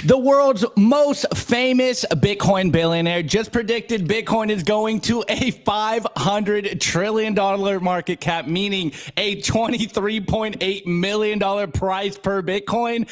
The world's most famous Bitcoin billionaire just predicted Bitcoin is going to a $500 trillion market cap, meaning a $23.8 million price per Bitcoin.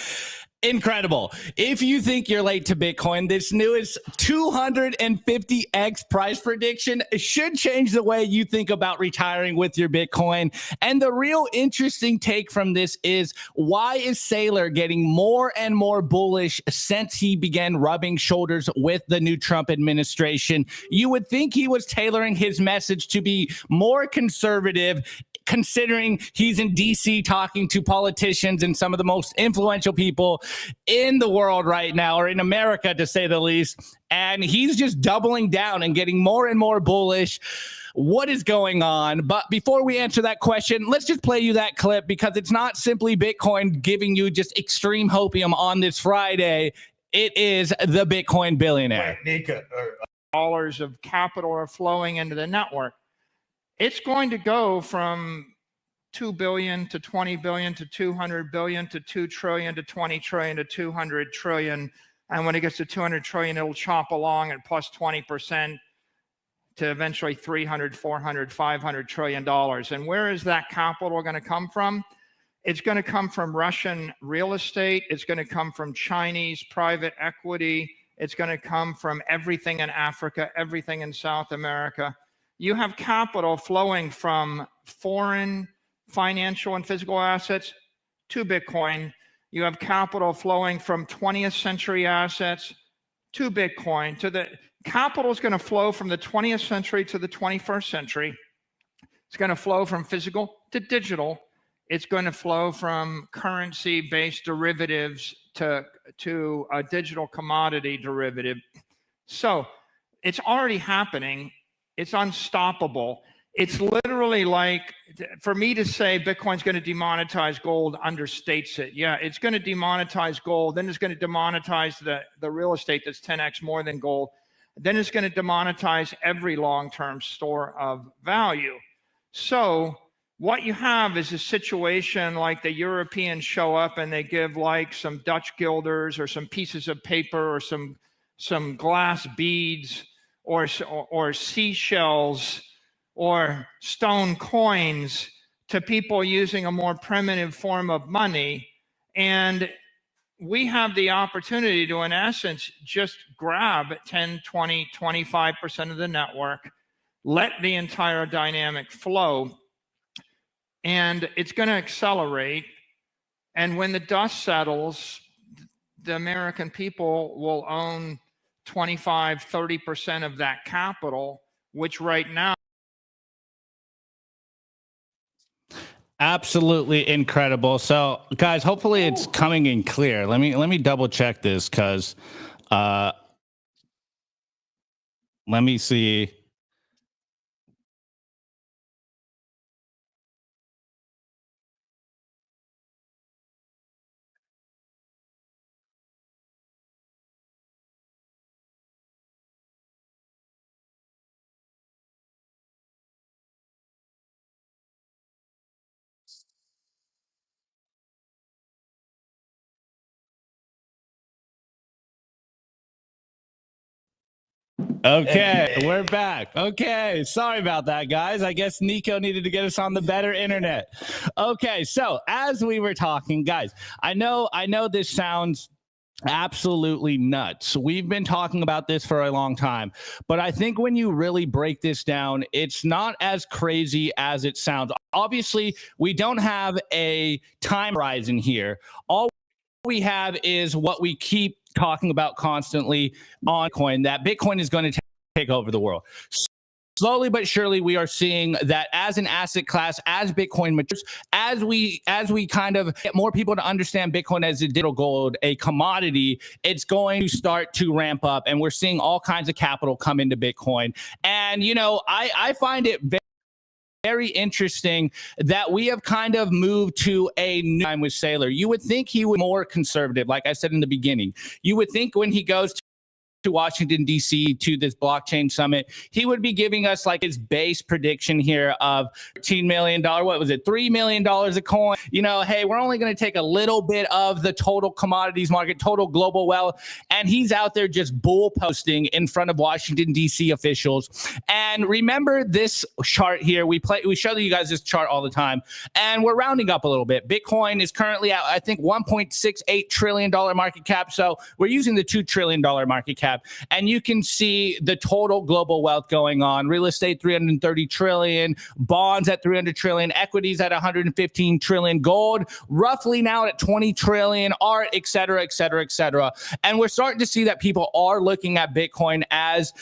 Incredible. If you think you're late to Bitcoin, this newest 250x price prediction should change the way you think about retiring with your Bitcoin. And the real interesting take from this is, why is Saylor getting more and more bullish since he began rubbing shoulders with the new Trump administration? You would think he was tailoring his message to be more conservative, considering he's in DC talking to politicians and some of the most influential people in the world right now, or in America to say the least, and he's just doubling down and getting more and more bullish. What is going on? But before we answer that question, let's just play you that clip, because it's not simply Bitcoin giving you just extreme hopium on this Friday. It is the Bitcoin billionaire. Dollars of capital are flowing into the network. It's going to go from 2 billion to 20 billion to 200 billion to 2 trillion to 20 trillion to 200 trillion. And when it gets to 200 trillion, it'll chop along at plus 20% to eventually 300, 400, 500 trillion dollars. And where is that capital going to come from? It's going to come from Russian real estate. It's going to come from Chinese private equity. It's going to come from everything in Africa, everything in South America. You have capital flowing from foreign financial and physical assets to Bitcoin. You have capital flowing from 20th century assets to Bitcoin. Capital is going to flow from the 20th century to the 21st century. It's going to flow from physical to digital. It's going to flow from currency-based derivatives to a digital commodity derivative. So it's already happening. It's unstoppable. It's literally like, for me to say Bitcoin's going to demonetize gold understates it. Yeah, it's going to demonetize gold. Then it's going to demonetize the real estate that's 10x more than gold. Then it's going to demonetize every long-term store of value. So what you have is a situation like the Europeans show up and they give like some Dutch guilders or some pieces of paper or some glass beads or seashells or stone coins to people using a more primitive form of money. And we have the opportunity to, in essence, just grab 10, 20, 25% of the network, let the entire dynamic flow, and it's going to accelerate. And when the dust settles, the American people will own 25, 30% of that capital, which right now. Absolutely incredible. So guys, hopefully it's coming in clear. Let me double check this, because let me see. Okay, we're back. Okay, sorry about that, guys. I guess Nico needed to get us on the better internet. Okay, so as we were talking, guys, I know this sounds absolutely nuts. We've been talking about this for a long time, but I think when you really break this down, it's not as crazy as it sounds. Obviously, we don't have a time horizon here. All we have is what we keep talking about constantly on Bitcoin, that Bitcoin is going to take over the world. Slowly but surely, we are seeing that as an asset class, as Bitcoin matures, as we kind of get more people to understand Bitcoin as a digital gold, a commodity, it's going to start to ramp up, and we're seeing all kinds of capital come into Bitcoin. And you know, I find it very interesting that we have kind of moved to a new time with Saylor. You would think he would be more conservative, like I said in the beginning. You would think when he goes to Washington, D.C. to this blockchain summit, he would be giving us like his base prediction here of $13 million. What was it? $3 million a coin. You know, hey, we're only going to take a little bit of the total commodities market, total global wealth. And he's out there just bull posting in front of Washington, D.C. officials. And remember this chart here. We show you guys this chart all the time. And we're rounding up a little bit. Bitcoin is currently at, I think, $1.68 trillion market cap. So we're using the $2 trillion market cap. And you can see the total global wealth going on. Real estate, 330 trillion. Bonds at 300 trillion. Equities at 115 trillion. Gold, roughly now at 20 trillion. Art, et cetera, et cetera, et cetera. And we're starting to see that people are looking at Bitcoin as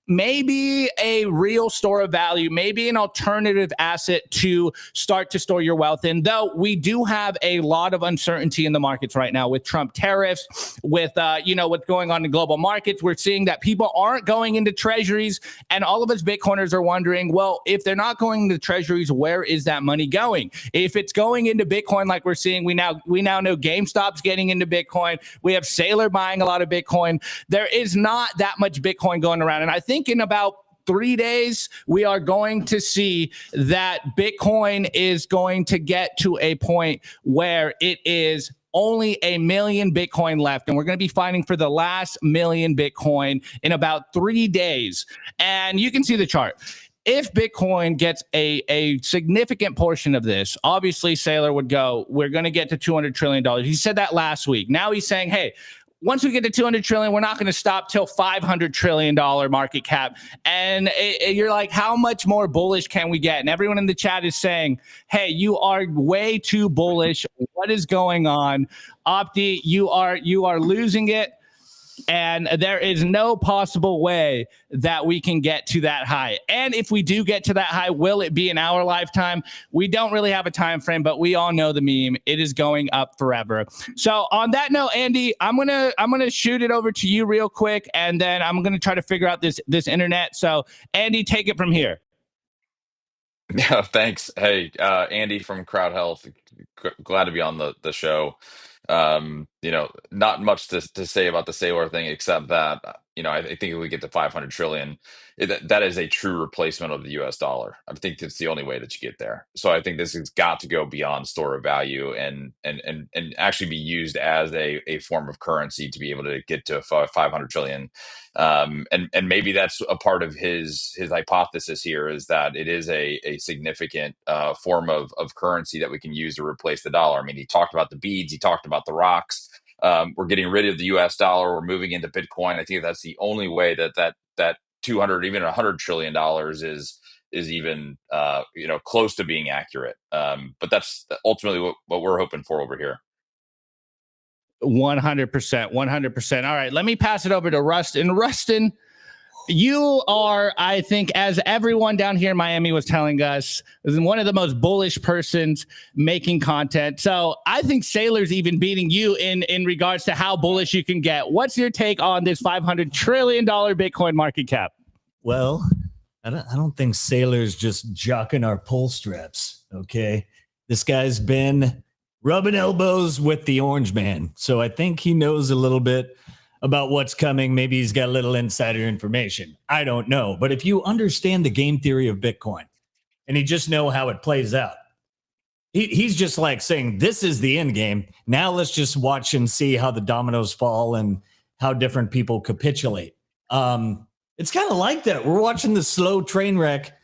maybe a real store of value, maybe an alternative asset to start to store your wealth in. Though we do have a lot of uncertainty in the markets right now with Trump tariffs, with what's going on in global markets. We're seeing that people aren't going into treasuries, and all of us Bitcoiners are wondering, well, if they're not going into treasuries, where is that money going? If it's going into Bitcoin, like we're seeing, we now know GameStop's getting into Bitcoin. We have Saylor buying a lot of Bitcoin. There is not that much Bitcoin going around, and I think in about 3 days, we are going to see that Bitcoin is going to get to a point where it is only 1 million Bitcoin left. And we're going to be fighting for the last million Bitcoin in about 3 days. And you can see the chart. If Bitcoin gets a significant portion of this, obviously Saylor would go, we're going to get to $200 trillion. He said that last week. Now he's saying, hey, once we get to 200 trillion, we're not going to stop till $500 trillion market cap. And you're like, how much more bullish can we get? And everyone in the chat is saying, hey, you are way too bullish. What is going on? Opti, you are losing it. And there is no possible way that we can get to that high. And if we do get to that high, will it be in our lifetime? We don't really have a time frame, but we all know the meme. It is going up forever. So on that note, Andy, I'm gonna shoot it over to you real quick, and then I'm gonna try to figure out this internet. So Andy, take it from here. Yeah, thanks. Hey, Andy from CrowdHealth. Glad to be on the show. Not much to say about the Saylor thing, except that, I think if we get to 500 trillion, that is a true replacement of the US dollar. I think it's the only way that you get there. So I think this has got to go beyond store of value and actually be used as a form of currency to be able to get to 500 trillion. And maybe that's a part of his hypothesis here, is that it is a significant form of currency that we can use to replace the dollar. I mean, he talked about the beads, he talked about the rocks. We're getting rid of the US dollar. We're moving into Bitcoin. I think that's the only way that 200, even $100 trillion is even close to being accurate. But that's ultimately what we're hoping for over here. 100%. All right, let me pass it over to Rustin. Rustin, you are, I think, as everyone down here in Miami was telling us, is one of the most bullish persons making content. So I think Saylor's even beating you in regards to how bullish you can get. What's your take on this $500 trillion Bitcoin market cap? Well, I don't think Saylor's just jocking our pull straps, okay? This guy's been rubbing elbows with the orange man. So I think he knows a little bit about what's coming. Maybe he's got a little insider information. I don't know. But if you understand the game theory of Bitcoin and you just know how it plays out, he's just like saying, this is the end game. Now let's just watch and see how the dominoes fall and how different people capitulate. It's kind of like that. We're watching the slow train wreck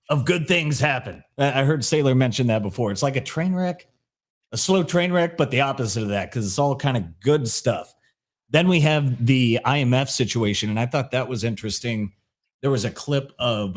of good things happen. I heard Saylor mention that before. It's like a train wreck, a slow train wreck, but the opposite of that, because it's all kind of good stuff. Then we have the IMF situation, and I thought that was interesting. There was a clip of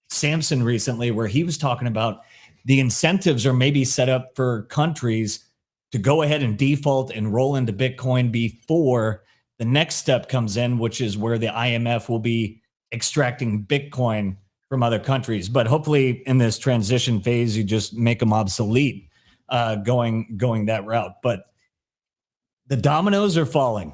Samson recently where he was talking about the incentives are maybe set up for countries to go ahead and default and roll into Bitcoin before the next step comes in, which is where the IMF will be extracting Bitcoin from other countries. But hopefully in this transition phase, you just make them obsolete going that route. But the dominoes are falling.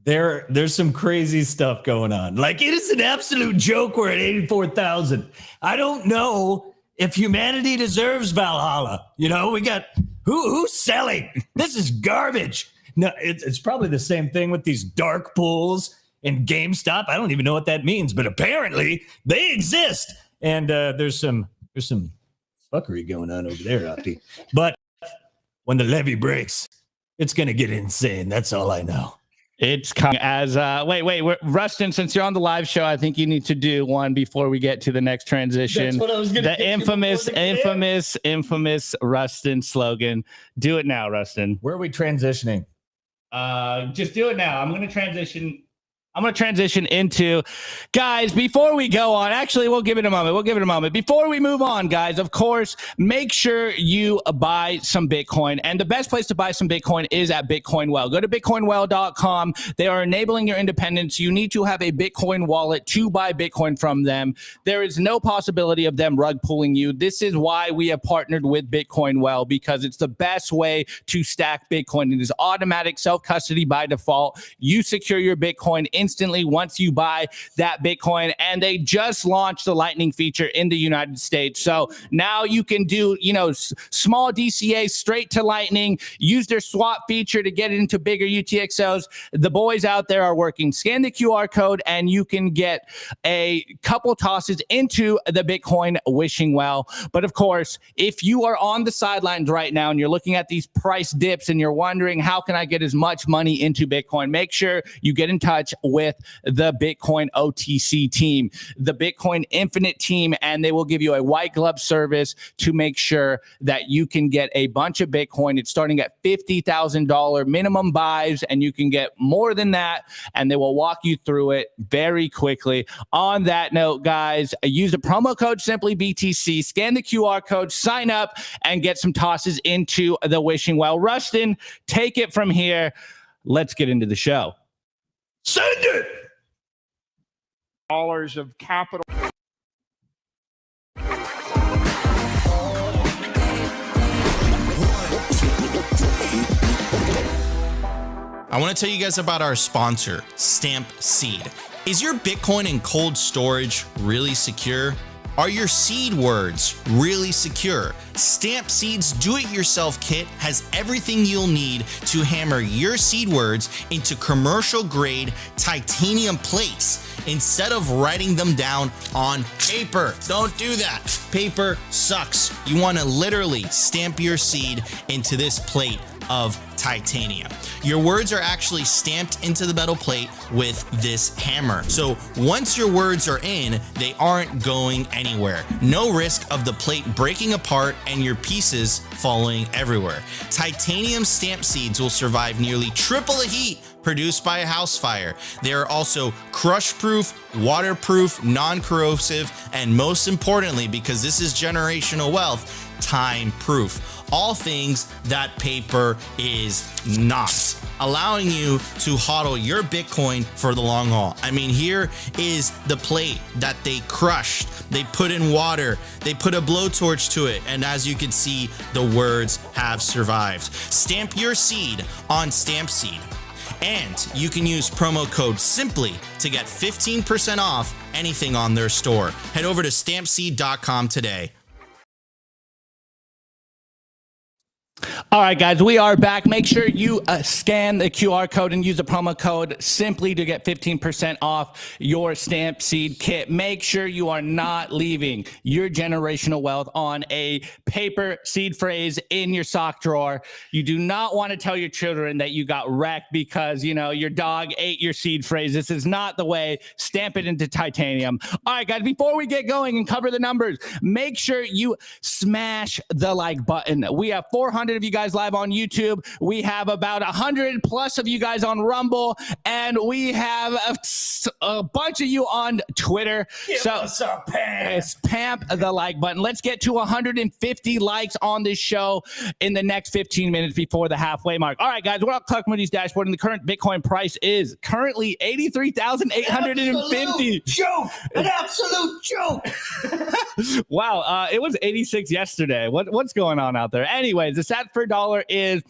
There's some crazy stuff going on. Like, it is an absolute joke. We're at 84,000. I don't know if humanity deserves Valhalla. We got who's selling? This is garbage. No, it's probably the same thing with these dark pools and GameStop. I don't even know what that means, but apparently they exist. And there's some fuckery going on over there, Opti. But when the levee breaks, it's going to get insane. That's all I know. It's coming as Rustin, since you're on the live show, I think you need to do one before we get to the next transition. That's what I was gonna the infamous Rustin slogan. Do it now, Rustin. Where are we transitioning? Just do it now. I'm going to transition into, guys, before we go on, actually, we'll give it a moment. Before we move on, guys, of course, make sure you buy some Bitcoin. And the best place to buy some Bitcoin is at Bitcoin Well. Go to bitcoinwell.com. They are enabling your independence. You need to have a Bitcoin wallet to buy Bitcoin from them. There is no possibility of them rug pulling you. This is why we have partnered with Bitcoin Well, because it's the best way to stack Bitcoin. It is automatic self-custody by default. You secure your Bitcoin instantly once you buy that Bitcoin, and they just launched the Lightning feature in the United States. So now you can do, small DCA straight to Lightning, use their swap feature to get it into bigger UTXOs. The boys out there are working. Scan the QR code and you can get a couple tosses into the Bitcoin wishing well. But of course, if you are on the sidelines right now and you're looking at these price dips and you're wondering, how can I get as much money into Bitcoin? Make sure you get in touch with the Bitcoin OTC team, the Bitcoin Infinite team, and they will give you a white glove service to make sure that you can get a bunch of Bitcoin. It's starting at $50,000 minimum buys, and you can get more than that, and they will walk you through it very quickly. On that note, guys, use the promo code SimplyBTC, scan the QR code, sign up, and get some tosses into the wishing well. Rustin, take it from here. Let's get into the show. Send it! Dollars of capital. I want to tell you guys about our sponsor, Stampseed. Is your Bitcoin in cold storage really secure? Are your seed words really secure? Stampseed's do-it-yourself kit has everything you'll need to hammer your seed words into commercial-grade titanium plates instead of writing them down on paper. Don't do that. Paper sucks. You want to literally stamp your seed into this plate of titanium. Your words are actually stamped into the metal plate with this hammer. So once your words are in, they aren't going anywhere. No risk of the plate breaking apart and your pieces falling everywhere. Titanium stamp seeds will survive nearly triple the heat produced by a house fire. They are also crush-proof, waterproof, non-corrosive, and most importantly, because this is generational wealth, time-proof. All things that paper is not, allowing you to hodl your Bitcoin for the long haul. I mean, here is the plate that they crushed. They put in water, they put a blowtorch to it, and as you can see, the words have survived. Stamp your seed on Stampseed. And you can use promo code SIMPLY to get 15% off anything on their store. Head over to stampseed.com today. All right, guys, we are back. Make sure you scan the QR code and use the promo code SIMPLY to get 15% off your Stampseed kit. Make sure you are not leaving your generational wealth on a paper seed phrase in your sock drawer. You do not want to tell your children that you got wrecked because, your dog ate your seed phrase. This is not the way. Stamp it into titanium. All right, guys, before we get going and cover the numbers, make sure you smash the like button. We have 400 of you guys live on YouTube. We have about 100 plus of you guys on Rumble, and we have a bunch of you on Twitter. Give us a pamp. Pamp the like button. Let's get to 150 likes on this show in the next 15 minutes before the halfway mark. All right, guys, we're up Clark Moody's dashboard, and the current Bitcoin price is currently 83,850. Joke! An absolute joke! Wow, it was 86 yesterday. What's going on out there? Anyways, the sat per dollar is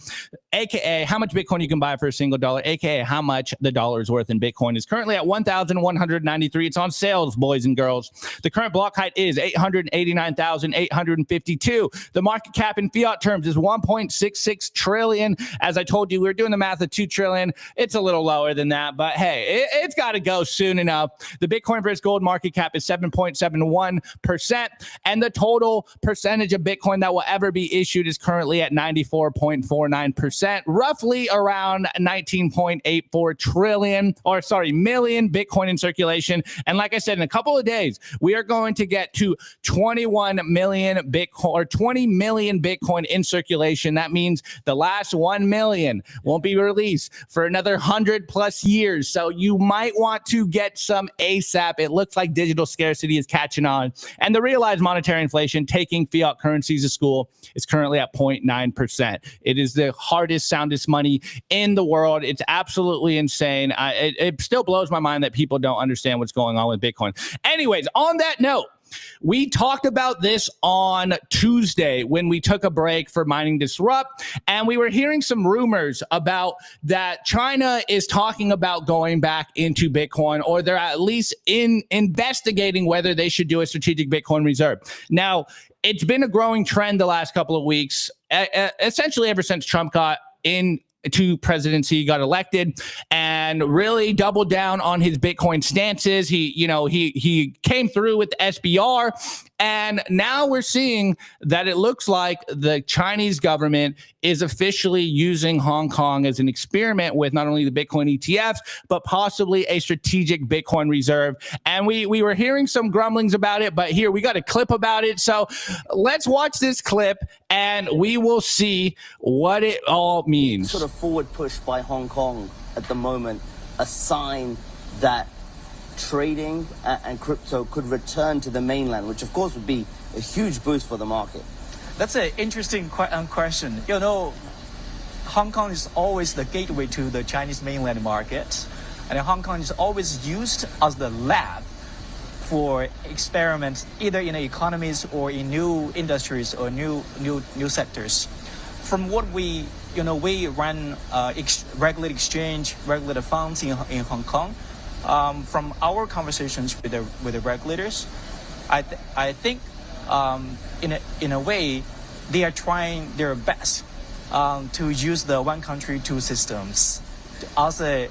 aka how much Bitcoin you can buy for a single dollar, aka how much the dollar is worth in Bitcoin, is currently at 1,193. It's on sales, boys and girls. The current block height is 889,852. The market cap in fiat terms is 1.66 trillion. As I told you, we were doing the math of 2 trillion. It's a little lower than that, but hey, it's got to go soon enough. The Bitcoin versus gold market cap is 7.71%, and the total percentage of Bitcoin that will ever be issued is currently at 94.49%, roughly around 19.84 million Bitcoin in circulation. And like I said, in a couple of days, we are going to get to 21 million Bitcoin, or 20 million Bitcoin in circulation. That means the last 1 million won't be released for another 100 plus years. So you might want to get some ASAP. It looks like digital scarcity is catching on. And the realized monetary inflation, taking fiat currencies to school, is currently at 0.9%. It is the hardest, soundest money in the world. It's absolutely insane. It still blows my mind that people don't understand what's going on with Bitcoin. Anyways, on that note, we talked about this on Tuesday when we took a break for Mining Disrupt, and we were hearing some rumors about that China is talking about going back into Bitcoin, or they're at least investigating whether they should do a strategic Bitcoin reserve. Now, it's been a growing trend the last couple of weeks, essentially ever since Trump got into presidency, got elected, and really doubled down on his Bitcoin stances. He came through with the SBR, and now we're seeing that it looks like the Chinese government is officially using Hong Kong as an experiment with not only the Bitcoin ETFs, but possibly a strategic Bitcoin reserve. And we were hearing some grumblings about it, but here we got a clip about it. So let's watch this clip and we will see what it all means. Sort of forward push by Hong Kong at the moment, a sign that trading and crypto could return to the mainland, which of course would be a huge boost for the market. That's an interesting question. You know, Hong Kong is always the gateway to the Chinese mainland market, and Hong Kong is always used as the lab for experiments, either in the economies or in new industries or new sectors. From what we run regulated exchange, regulated funds in Hong Kong. From our conversations with the regulators, I think in a way they are trying their best to use the one country, two systems as an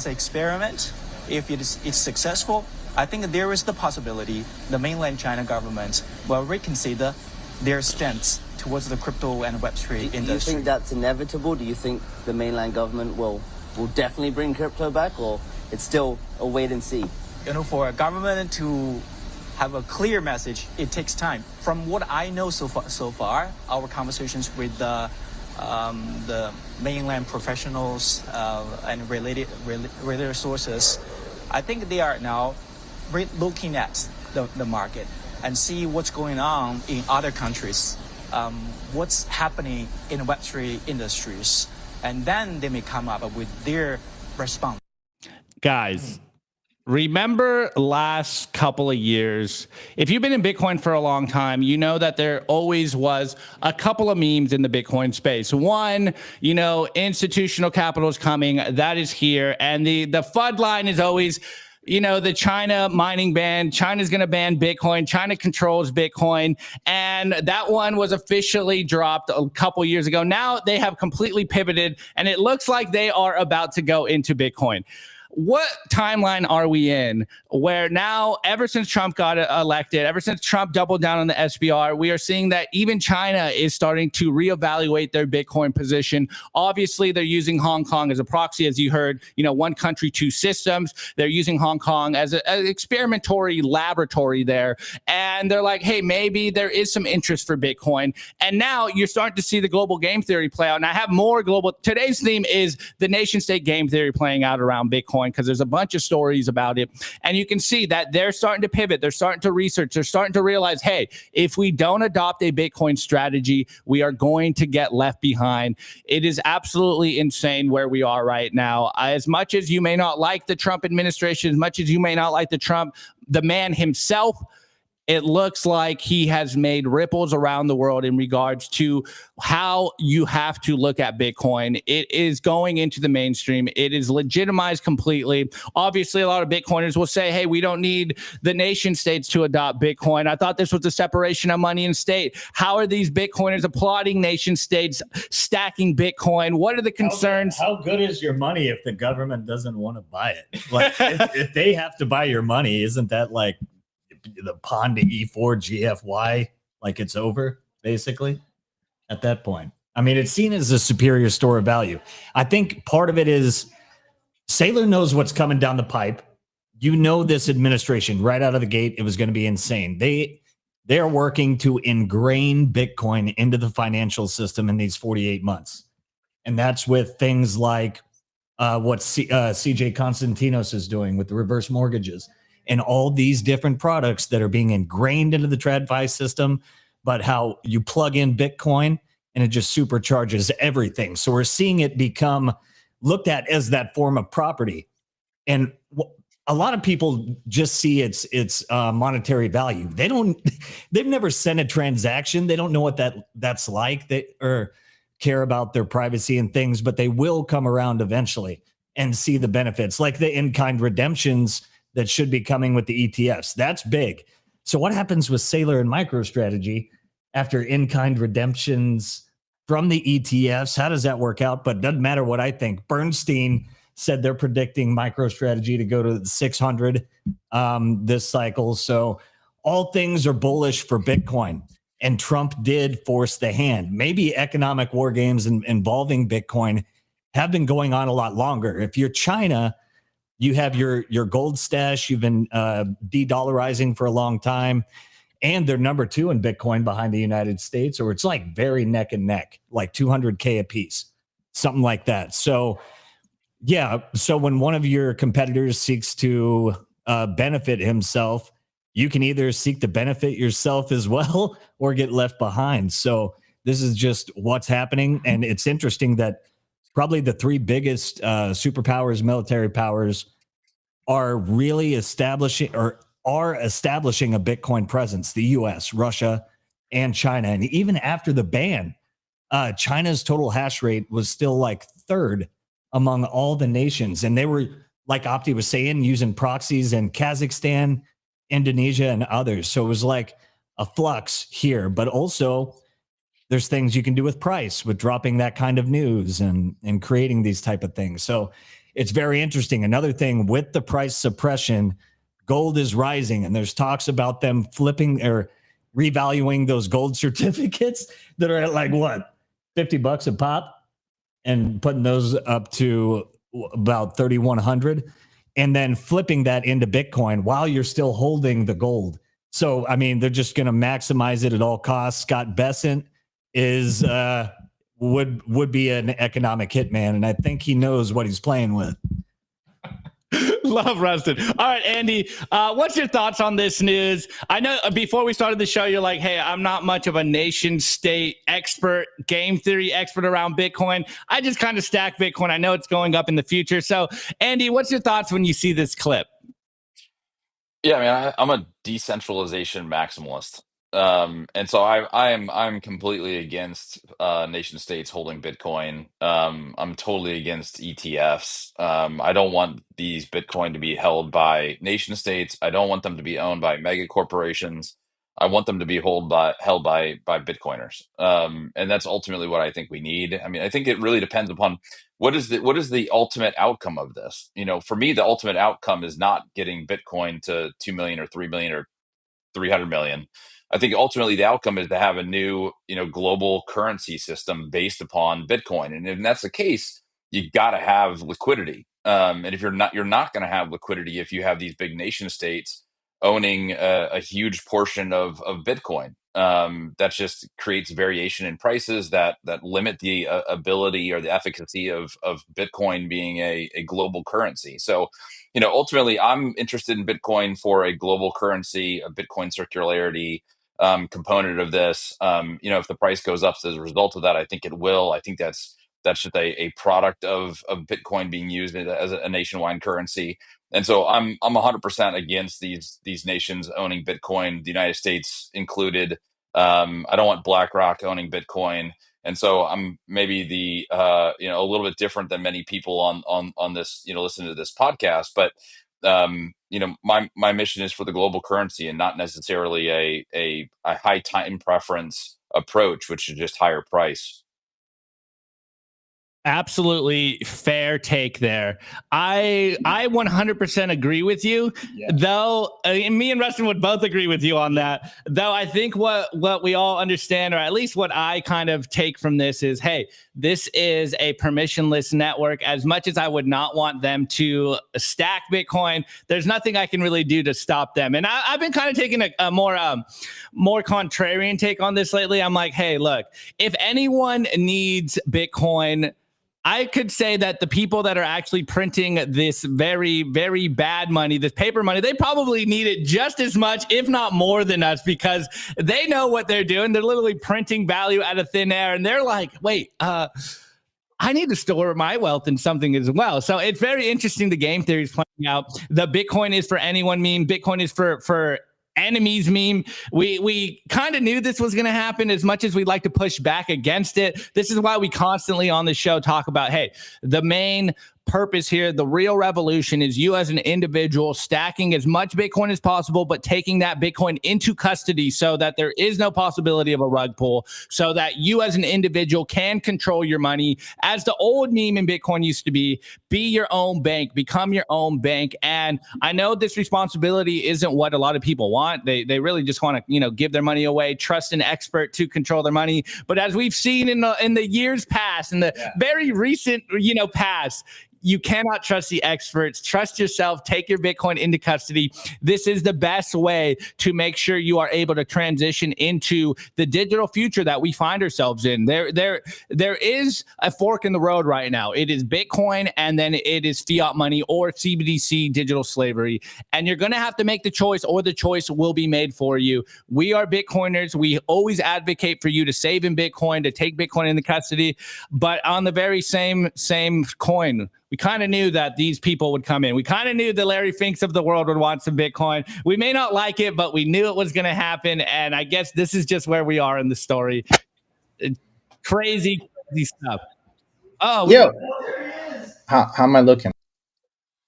experiment. If it's successful, I think there is the possibility the mainland China government will reconsider their stance towards the crypto and Web3 industry. Do you think that's inevitable? Do you think the mainland government will definitely bring crypto back, or it's still a wait and see? For a government to have a clear message, it takes time. From what I know so far, our conversations with the mainland professionals and related sources, I think they are now looking at the market and see what's going on in other countries, what's happening in Web3 industries, and then they may come up with their response. Guys, remember last couple of years, if you've been in Bitcoin for a long time, you know that there always was a couple of memes in the Bitcoin space. One, institutional capital is coming, that is here. And the FUD line is always, the China mining ban, China's going to ban Bitcoin, China controls Bitcoin. And that one was officially dropped a couple years ago. Now they have completely pivoted, and it looks like they are about to go into Bitcoin. What timeline are we in where now, ever since Trump got elected, ever since Trump doubled down on the SBR, we are seeing that even China is starting to reevaluate their Bitcoin position. Obviously, they're using Hong Kong as a proxy, as you heard, one country, two systems. They're using Hong Kong as an experimentary laboratory there. And they're like, hey, maybe there is some interest for Bitcoin. And now you're starting to see the global game theory play out. And I have more today's theme is the nation state game theory playing out around Bitcoin, because there's a bunch of stories about it. And you can see that they're starting to pivot. They're starting to research. They're starting to realize, hey, if we don't adopt a Bitcoin strategy, we are going to get left behind. It is absolutely insane where we are right now. As much as you may not like the Trump administration, as much as you may not like the man himself, it looks like he has made ripples around the world in regards to how you have to look at Bitcoin. It is going into the mainstream. It is legitimized completely. Obviously, a lot of Bitcoiners will say, hey, we don't need the nation states to adopt Bitcoin. I thought this was the separation of money and state. How are these Bitcoiners applauding nation states stacking Bitcoin? What are the concerns? How good is your money if the government doesn't want to buy it? Like, if they have to buy your money, isn't that like the pawn to E4 GFY? Like, it's over, basically, at that point. I mean, it's seen as a superior store of value. I think part of it is Saylor knows what's coming down the pipe. You know, this administration right out of the gate, it was going to be insane. They're working to ingrain Bitcoin into the financial system in these 48 months. And that's with things like what CJ Constantinos is doing with the reverse mortgages and all these different products that are being ingrained into the TradFi system, but how you plug in Bitcoin and it just supercharges everything. So we're seeing it become looked at as that form of property. And a lot of people just see its monetary value. They've never sent a transaction. They don't know what that's like. Or care about their privacy and things, but they will come around eventually and see the benefits, like the in-kind redemptions that should be coming with the ETFs. That's big. So what happens with Saylor and MicroStrategy after in-kind redemptions from the ETFs? How does that work out? But it doesn't matter what I think. Bernstein said they're predicting MicroStrategy to go to 600 this cycle. So all things are bullish for Bitcoin. And Trump did force the hand. Maybe economic war games involving Bitcoin have been going on a lot longer. If you're China, you have your gold stash. You've been de-dollarizing for a long time. And they're number 2 in Bitcoin behind the United States, or it's like very neck and neck, like 200K a piece, something like that. So, yeah. So when one of your competitors seeks to benefit himself, you can either seek to benefit yourself as well or get left behind. So this is just what's happening. And it's interesting that probably the 3 biggest superpowers, military powers, are really establishing a Bitcoin presence: the US, Russia, and China. And even after the ban, China's total hash rate was still like 3rd among all the nations. And they were, like Opti was saying, using proxies in Kazakhstan, Indonesia, and others. So it was like a flux here, but also there's things you can do with price, with dropping that kind of news and creating these type of things. So it's very interesting. Another thing with the price suppression, gold is rising, and there's talks about them flipping or revaluing those gold certificates that are at like what, $50 a pop, and putting those up to about 3,100. And then flipping that into Bitcoin while you're still holding the gold. So, I mean, they're just going to maximize it at all costs. Scott Bessent is would be an economic hitman, and I think he knows what he's playing with. Love Rustin. All right, Andy, what's your thoughts on this news? I know before we started the show, you're like, hey, I'm not much of a nation state expert, game theory expert around Bitcoin. I just kind of stack Bitcoin. I know it's going up in the future. So, Andy, what's your thoughts when you see this clip? Yeah, I mean, I'm a decentralization maximalist. And so I'm completely against nation states holding Bitcoin. I'm totally against ETFs. I don't want these Bitcoin to be held by nation states. I don't want them to be owned by mega corporations. I want them to be held by Bitcoiners. And that's ultimately what I think we need. I mean, I think it really depends upon what is the ultimate outcome of this. You know, for me, the ultimate outcome is not getting Bitcoin to 2 million or 3 million or 300 million. I think ultimately the outcome is to have a new, global currency system based upon Bitcoin. And if that's the case, you got to have liquidity. And if you're not going to have liquidity if you have these big nation states owning a huge portion of Bitcoin. That just creates variation in prices that limit the ability or the efficacy of Bitcoin being a global currency. So, ultimately, I'm interested in Bitcoin for a global currency, a Bitcoin circularity component of this. If the price goes up as a result of that, I think it will. I think that's That's just a product of Bitcoin being used as a nationwide currency. And so I'm 100% against these nations owning Bitcoin, the United States included. I don't want BlackRock owning Bitcoin. And so I'm maybe a little bit different than many people on this, listening to this podcast. But my mission is for the global currency and not necessarily a high time preference approach, which is just higher price. Absolutely fair take there. I 100% agree with you, though. Me and Rustin would both agree with you on that. Though I think what we all understand, or at least what I kind of take from this, is, hey, this is a permissionless network. As much as I would not want them to stack Bitcoin, there's nothing I can really do to stop them. And I've been kind of taking a more contrarian take on this lately. I'm like, hey, look, if anyone needs Bitcoin, I could say that the people that are actually printing this very, very bad money, this paper money, they probably need it just as much, if not more than us, because they know what they're doing. They're literally printing value out of thin air. And they're like, wait, I need to store my wealth in something as well. So it's very interesting. The game theory is playing out. The Bitcoin is for anyone meme. Bitcoin is for enemies meme. We kind of knew this was going to happen, as much as we'd like to push back against it. This is why we constantly on the show talk about, hey, the main purpose here, the real revolution, is you as an individual stacking as much Bitcoin as possible, but taking that Bitcoin into custody so that there is no possibility of a rug pull, so that you as an individual can control your money. As the old meme in Bitcoin used to be your own bank, become your own bank. And I know this responsibility isn't what a lot of people want. They really just want to, give their money away, trust an expert to control their money. But as we've seen in the years past, in the very recent, past, you cannot trust the experts. Trust yourself. Take your Bitcoin into custody. This is the best way to make sure you are able to transition into the digital future that we find ourselves in. There is a fork in the road right now. It is Bitcoin, and then it is fiat money or CBDC, digital slavery. And you're going to have to make the choice, or the choice will be made for you. We are Bitcoiners. We always advocate for you to save in Bitcoin, to take Bitcoin into custody. But on the very same coin, we kind of knew that these people would come in. We kind of knew the Larry Finks of the world would want some Bitcoin. We may not like it, but we knew it was going to happen. And I guess this is just where we are in the story. Crazy stuff. Oh, yo, how am I looking?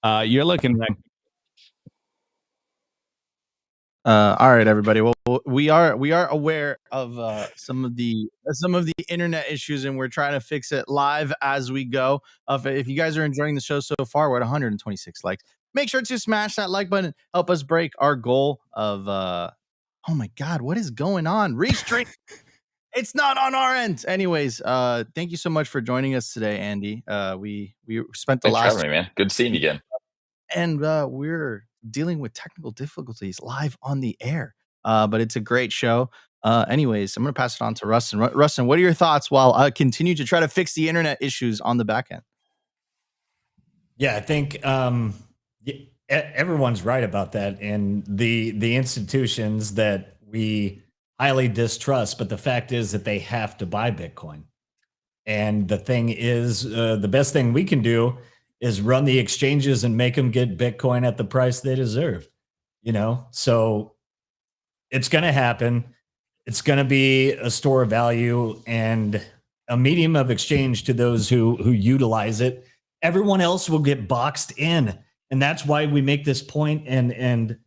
You're looking right. All right, everybody. Well, we are aware of some of the internet issues, and we're trying to fix it live as we go. If you guys are enjoying the show so far, we're at 126 likes. Make sure to smash that like button. Help us break our goal of oh my God, what is going on? Restream. It's not on our end. Anyways, thank you so much for joining us today, Andy. We spent the Thanks last for having me, man. Good seeing you again. and we're dealing with technical difficulties live on the air. But it's a great show. Anyways, I'm going to pass it on to Rustin. Rustin, what are your thoughts while I continue to try to fix the internet issues on the back end? Yeah, I think everyone's right about that. And the institutions that we highly distrust, but the fact is that they have to buy Bitcoin. And the thing is, the best thing we can do is run the exchanges and make them get Bitcoin at the price they deserve. So it's going to happen. It's going to be a store of value and a medium of exchange to those who utilize it. Everyone else will get boxed in. And that's why we make this point and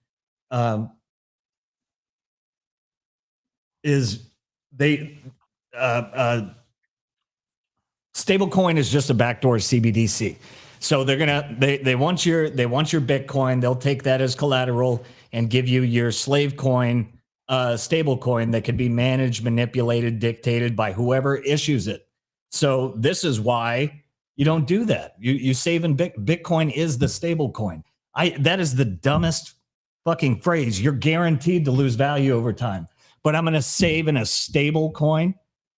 stablecoin is just a backdoor CBDC. So they want your Bitcoin. They'll take that as collateral and give you your slave coin, stable coin that can be managed, manipulated, dictated by whoever issues it. So this is why you don't do that. You save in Bitcoin is the stable coin. That is the dumbest fucking phrase. You're guaranteed to lose value over time. But I'm going to save in a stable coin,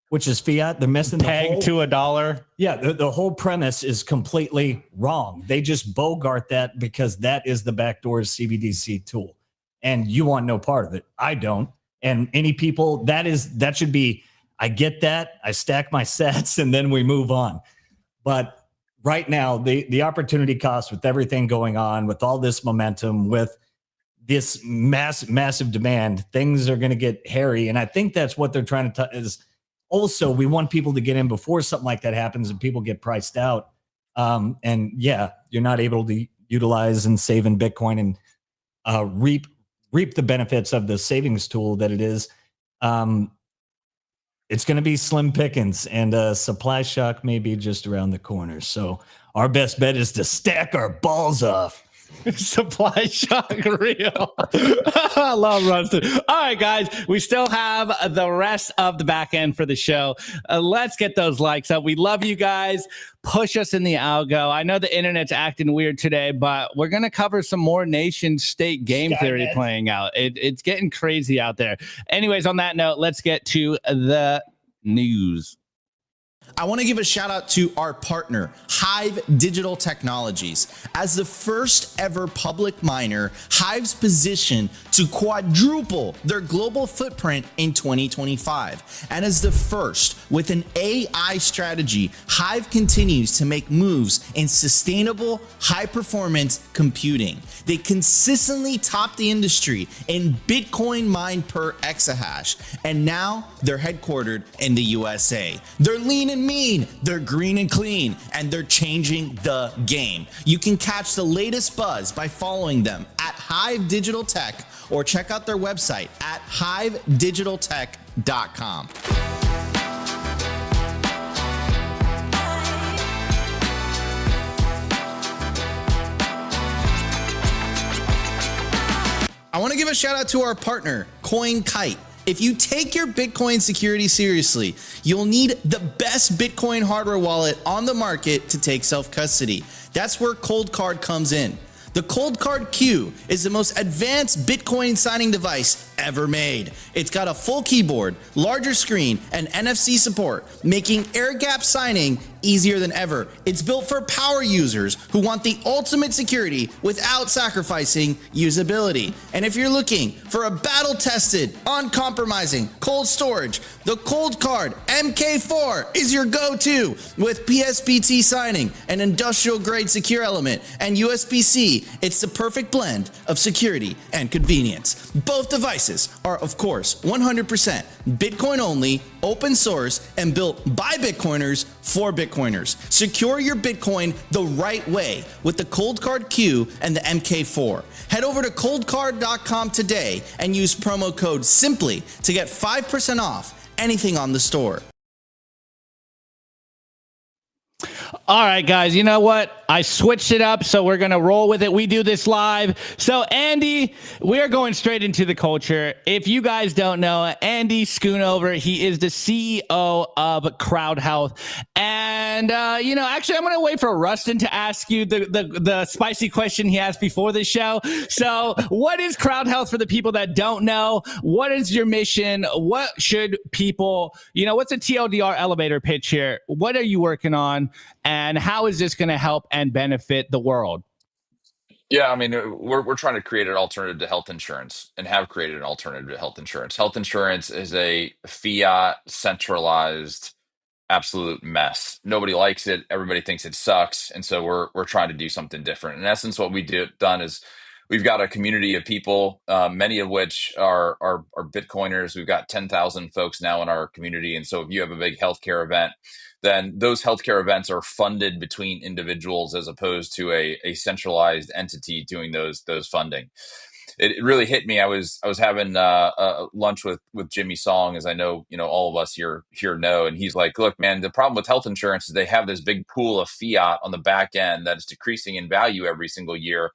which is fiat. They're missing Pegged to $1. Yeah, the whole premise is completely wrong. They just bogart that because that is the backdoor CBDC tool. And you want no part of it. I don't. And any people, that should be, I get that. I stack my sats and then we move on. But right now, the opportunity cost with everything going on, with all this momentum, with this massive demand, things are going to get hairy. And I think that's what they're trying to is also, we want people to get in before something like that happens and people get priced out. And yeah, you're not able to utilize and save in Bitcoin and reap the benefits of the savings tool that it is. It's going to be slim pickings, and supply shock may be just around the corner. So our best bet is to stack our balls off. Supply shock real. I love Rusted. All right, guys, we still have the rest of the back end for the show. Let's get those likes up. We love you guys. Push us in the algo. I know the internet's acting weird today, but we're going to cover some more nation state game theory playing out. It's getting crazy out there. Anyways, on that note, let's get to the news. I want to give a shout out to our partner, HIVE Digital Technologies. As the first ever public miner, HIVE's position to quadruple their global footprint in 2025. And as the first with an AI strategy, HIVE continues to make moves in sustainable, high performance computing. They consistently top the industry in Bitcoin mined per exahash. And now they're headquartered in the USA. They're lean and mean, they're green and clean, and they're changing the game. You can catch the latest buzz by following them at HIVE Digital Tech or check out their website at hivedigitaltech.com. I want to give a shout out to our partner, CoinKite. If you take your Bitcoin security seriously, you'll need the best Bitcoin hardware wallet on the market to take self-custody. That's where Cold Card comes in. The Cold Card Q is the most advanced Bitcoin signing device ever made. It's got a full keyboard, larger screen, and NFC support, making air-gap signing easier than ever. It's built for power users who want the ultimate security without sacrificing usability. And if you're looking for a battle-tested, uncompromising cold storage, the Cold Card MK4 is your go-to with PSBT signing, an industrial-grade secure element, and USB-C. It's the perfect blend of security and convenience. Both devices are, of course, 100% Bitcoin only, open source, and built by Bitcoiners for Bitcoiners. Secure your Bitcoin the right way with the Cold Card Q and the MK4. Head over to coldcard.com today and use promo code SIMPLY to get 5% off anything on the store. All right, guys, you know what? I switched it up, so we're going to roll with it. We do this live. So, Andy, we're going straight into the culture. If you guys don't know, Andy Schoonover, he is the CEO of CrowdHealth. And, actually, I'm going to wait for Rustin to ask you the spicy question he asked before the show. So, what is CrowdHealth for the people that don't know? What is your mission? What should people, what's a TLDR elevator pitch here? What are you working on? And how is this going to help and benefit the world? Yeah, I mean, we're trying to create an alternative to health insurance and have created an alternative to health insurance. Health insurance is a fiat centralized absolute mess. Nobody likes it. Everybody thinks it sucks. And so we're trying to do something different. In essence, what we've done is we've got a community of people, many of which are Bitcoiners. We've got 10,000 folks now in our community. And so if you have a big healthcare event, then those healthcare events are funded between individuals as opposed to a centralized entity doing those funding. It really hit me. I was having lunch with Jimmy Song, as I know all of us here know, and he's like, "Look, man, the problem with health insurance is they have this big pool of fiat on the back end that is decreasing in value every single year.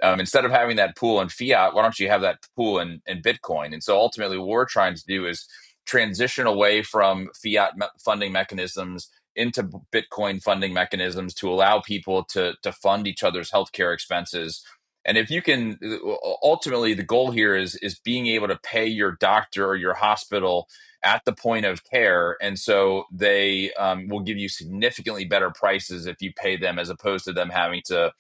Instead of having that pool in fiat, why don't you have that pool in Bitcoin?" And so ultimately, what we're trying to do is transition away from fiat funding mechanisms into Bitcoin funding mechanisms to allow people to fund each other's healthcare expenses. And if you can, ultimately, the goal here is being able to pay your doctor or your hospital at the point of care. And so they will give you significantly better prices if you pay them, as opposed to them having to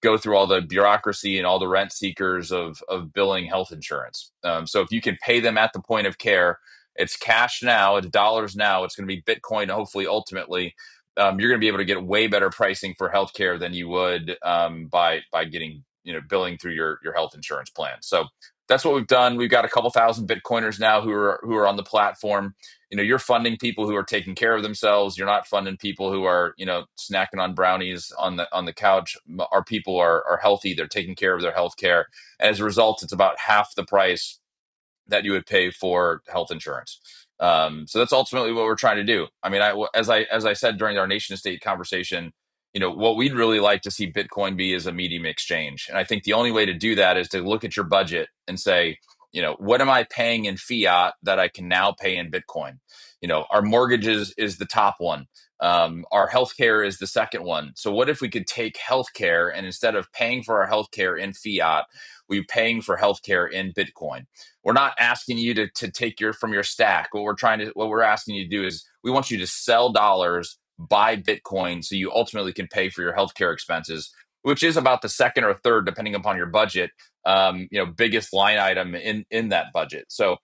go through all the bureaucracy and all the rent seekers of billing health insurance. So if you can pay them at the point of care, it's cash now, it's dollars now, it's going to be Bitcoin, hopefully, ultimately. you're going to be able to get way better pricing for healthcare than you would by getting billing through your health insurance plan. So that's what we've done. We've got a couple thousand Bitcoiners now who are on the platform. You're funding people who are taking care of themselves. You're not funding people who are snacking on brownies on the couch. Our people are healthy. They're taking care of their healthcare, and as a result, it's about half the price that you would pay for health insurance. So that's ultimately what we're trying to do. I mean, as I said during our nation state conversation, what we'd really like to see Bitcoin be is a medium exchange. And I think the only way to do that is to look at your budget and say, what am I paying in fiat that I can now pay in Bitcoin? Our mortgages is the top one. Our healthcare is the second one. So what if we could take healthcare, and instead of paying for our healthcare in fiat, we're paying for healthcare in Bitcoin? We're not asking you to take from your stack. What we're asking you to do is we want you to sell dollars, buy Bitcoin, so you ultimately can pay for your healthcare expenses, which is about the second or third, depending upon your budget, biggest line item in that budget. So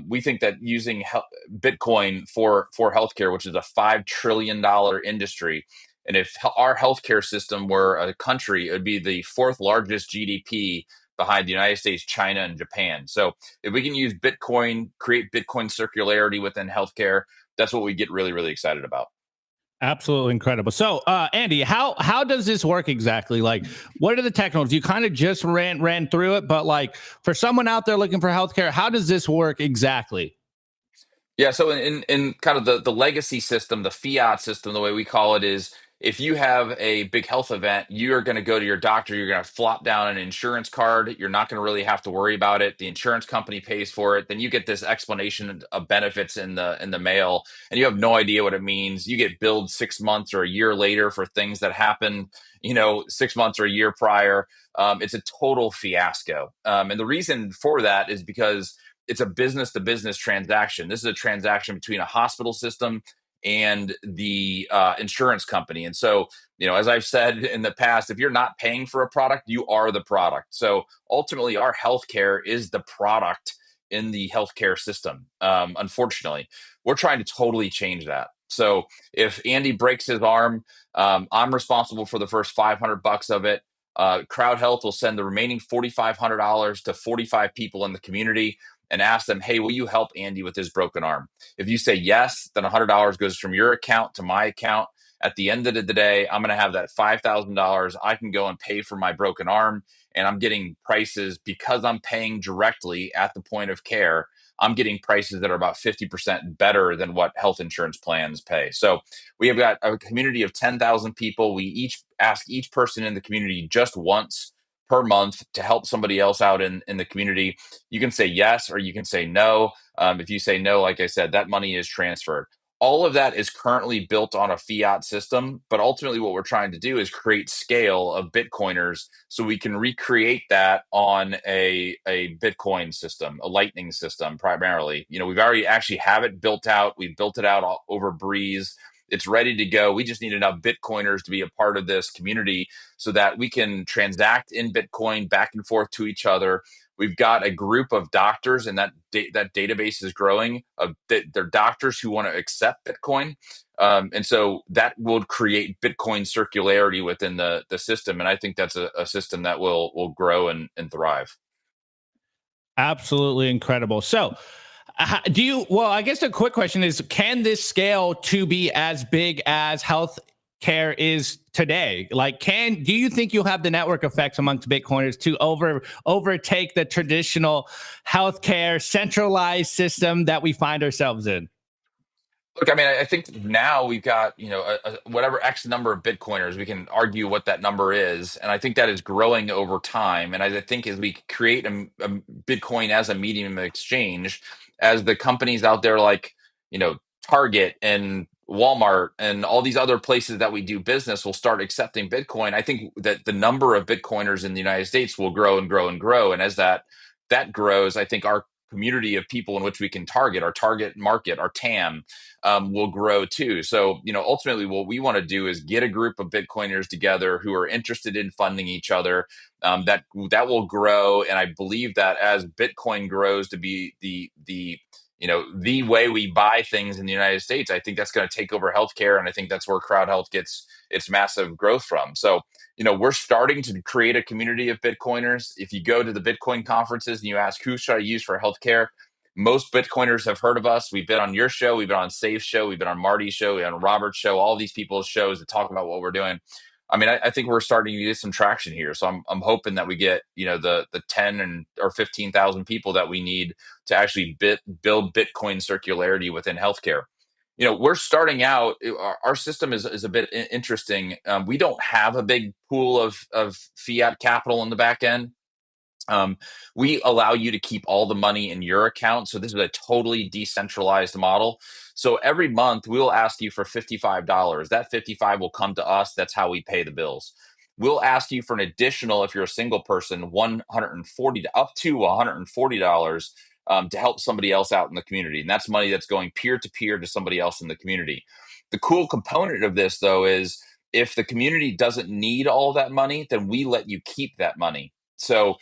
we think that using Bitcoin for healthcare, which is a $5 trillion industry, and if our healthcare system were a country, it would be the fourth largest GDP behind the United States, China, and Japan. So if we can use Bitcoin, create Bitcoin circularity within healthcare, that's what we get really, really excited about. Absolutely incredible. So, Andy, how does this work exactly? Like, what are the technologies? You kind of just ran through it, but like for someone out there looking for healthcare, how does this work exactly? Yeah, so in kind of the legacy system, the fiat system, the way we call it is, if you have a big health event, you are going to go to your doctor, you're going to flop down an insurance card. You're not going to really have to worry about it. The insurance company pays for it. Then you get this explanation of benefits in the mail, and you have no idea what it means. You get billed 6 months or a year later for things that happened, 6 months or a year prior. It's a total fiasco. And the reason for that is because it's a business to business transaction. This is a transaction between a hospital system and the insurance company. And so, as I've said in the past, if you're not paying for a product, you are the product. So ultimately, our healthcare is the product in the healthcare system. Unfortunately, we're trying to totally change that. So if Andy breaks his arm, I'm responsible for the first $500 of it. CrowdHealth will send the remaining $4,500 to 45 people in the community and ask them, hey, will you help Andy with his broken arm? If you say yes, then $100 goes from your account to my account. At the end of the day, I'm going to have that $5,000. I can go and pay for my broken arm, and I'm getting prices because I'm paying directly at the point of care. I'm getting prices that are about 50% better than what health insurance plans pay. So we have got a community of 10,000 people. We each ask each person in the community just once per month to help somebody else out in the community. You can say yes or you can say no. If you say no, like I said, that money is transferred. All of that is currently built on a fiat system, but ultimately what we're trying to do is create scale of Bitcoiners so we can recreate that on a Bitcoin system, a Lightning system primarily. We've already actually have it built out. We've built it out over Breeze. It's ready to go. We just need enough Bitcoiners to be a part of this community so that we can transact in Bitcoin back and forth to each other. We've got a group of doctors, and that database is growing. They're doctors who want to accept Bitcoin. And so that will create Bitcoin circularity within the system. And I think that's a system that will grow and thrive. Absolutely incredible. So, I guess the quick question is, can this scale to be as big as healthcare is today? Like, do you think you'll have the network effects amongst Bitcoiners to overtake the traditional healthcare centralized system that we find ourselves in? Look, I mean, I think now we've got, whatever X number of Bitcoiners, we can argue what that number is. And I think that is growing over time. And I think as we create a Bitcoin as a medium of exchange, as the companies out there like, Target and Walmart and all these other places that we do business will start accepting Bitcoin, I think that the number of Bitcoiners in the United States will grow and grow and grow. And as that grows, I think our community of people in which we can target, our target market, our TAM, will grow too. So, ultimately what we want to do is get a group of Bitcoiners together who are interested in funding each other. That will grow. And I believe that as Bitcoin grows to be the the way we buy things in the United States. I think that's going to take over healthcare, and I think that's where CrowdHealth gets its massive growth from. So, we're starting to create a community of Bitcoiners. If you go to the Bitcoin conferences and you ask who should I use for healthcare, most Bitcoiners have heard of us. We've been on your show, we've been on Safe's show, we've been on Marty's show, we've been on Robert's show, all these people's shows that talk about what we're doing. I mean, I think we're starting to get some traction here. So I'm hoping that we get, the 10 or 15,000 people that we need to actually build Bitcoin circularity within healthcare. We're starting out, our system is a bit interesting. We don't have a big pool of fiat capital in the back end. We allow you to keep all the money in your account. So this is a totally decentralized model. So every month we'll ask you for $55. That 55 will come to us. That's how we pay the bills. We'll ask you for an additional, if you're a single person, $140 up to $140 to help somebody else out in the community. And that's money that's going peer to peer to somebody else in the community. The cool component of this, though, is if the community doesn't need all that money, then we let you keep that money. So,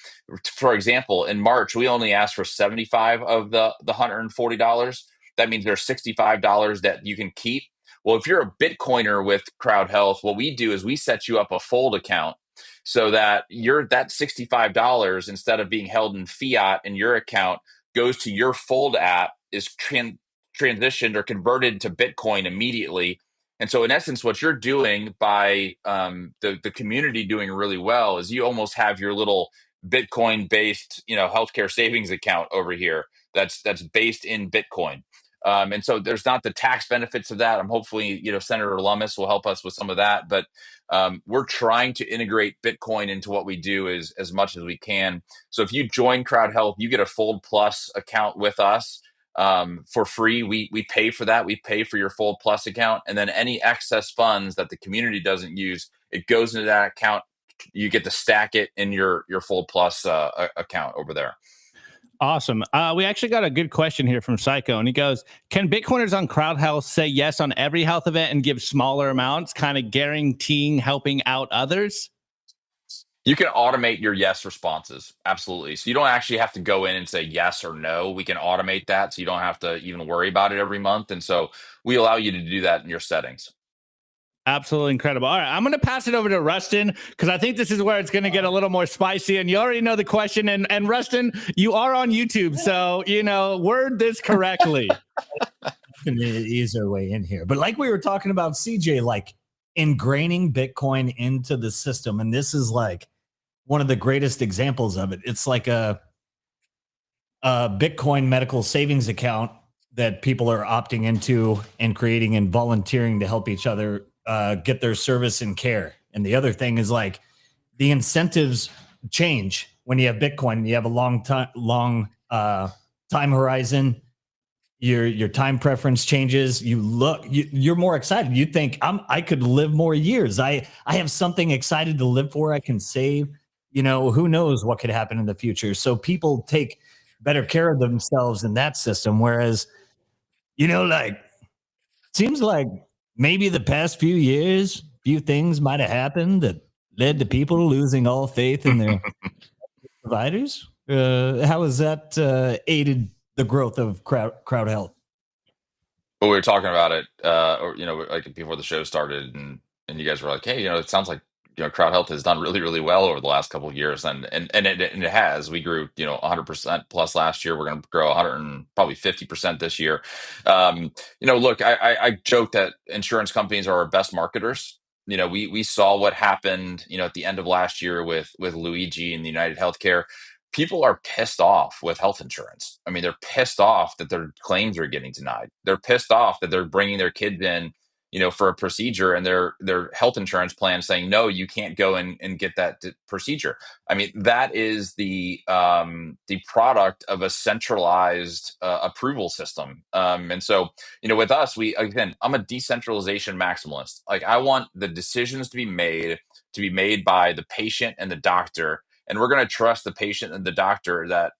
for example, in March, we only asked for 75 of the $140. That means there's $65 that you can keep. Well, if you're a Bitcoiner with CrowdHealth, what we do is we set you up a fold account so that that $65, instead of being held in fiat in your account, goes to your fold app, is transitioned or converted to Bitcoin immediately. And so in essence, what you're doing by the community doing really well is you almost have your little Bitcoin-based, healthcare savings account over here that's based in Bitcoin. And so there's not the tax benefits of that. I'm hopefully, Senator Lummis will help us with some of that. But we're trying to integrate Bitcoin into what we do as much as we can. So if you join CrowdHealth, you get a Fold Plus account with us. For free. We pay for that. We pay for your Fold Plus account. And then any excess funds that the community doesn't use, it goes into that account. You get to stack it in your Fold Plus account over there. Awesome. We actually got a good question here from Psycho, and he goes, can Bitcoiners on CrowdHealth say yes on every health event and give smaller amounts, kind of guaranteeing helping out others? You can automate your yes responses. Absolutely. So you don't actually have to go in and say yes or no. We can automate that so you don't have to even worry about it every month. And so we allow you to do that in your settings. Absolutely incredible. All right, I'm going to pass it over to Rustin because I think this is where it's going to get a little more spicy. And you already know the question. And Rustin, you are on YouTube, so word this correctly. Ease our way in here, but like we were talking about, CJ, like ingraining Bitcoin into the system, and this is like one of the greatest examples of it. It's like a Bitcoin medical savings account that people are opting into and creating and volunteering to help each other get their service and care. And the other thing is like the incentives change when you have Bitcoin. You have a long time horizon. Your time preference changes. You're more excited. You think I could live more years. I have something excited to live for. I can save. Who knows what could happen in the future. So people take better care of themselves in that system. Whereas, seems like maybe the past few years, few things might have happened that led to people losing all faith in their providers. How has that aided the growth of CrowdHealth? Well, we were talking about it, like before the show started, and you guys were like, "Hey, it sounds like CrowdHealth has done really, really well over the last couple of years," and it has. We grew 100% plus last year. We're going to grow 100 and probably 50% this year. Look, I joke that insurance companies are our best marketers. We saw what happened, at the end of last year with Luigi and the United Healthcare. People are pissed off with health insurance. I mean, they're pissed off that their claims are getting denied. They're pissed off that they're bringing their kids in, for a procedure, and their health insurance plan saying, no, you can't go and get that procedure. I mean, that is the product of a centralized approval system. And so, with us, I'm a decentralization maximalist. Like, I want the decisions to be made by the patient and the doctor. And we're going to trust the patient and the doctor that,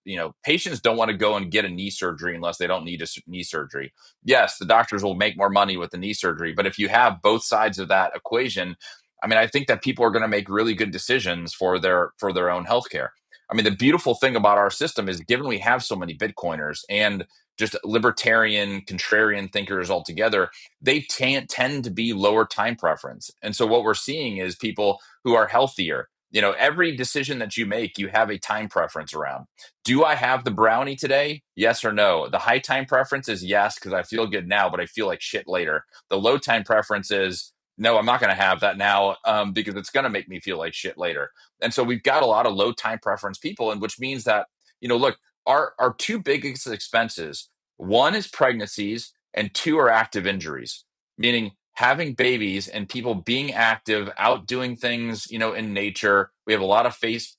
patients don't want to go and get a knee surgery unless they don't need a knee surgery. Yes, the doctors will make more money with the knee surgery. But if you have both sides of that equation, I mean, I think that people are going to make really good decisions for their own healthcare. I mean, the beautiful thing about our system is given we have so many Bitcoiners and just libertarian, contrarian thinkers altogether, they tend to be lower time preference. And so what we're seeing is people who are healthier. You know, every decision that you make, you have a time preference around. Do I have the brownie today? Yes or no? The high time preference is yes, because I feel good now, but I feel like shit later. The low time preference is no, I'm not going to have that now because it's going to make me feel like shit later. And so we've got a lot of low time preference people, and which means that, you know, look, our two biggest expenses, one is pregnancies and two are active injuries, meaning having babies and people being active, out doing things, you know, in nature. We have a lot of face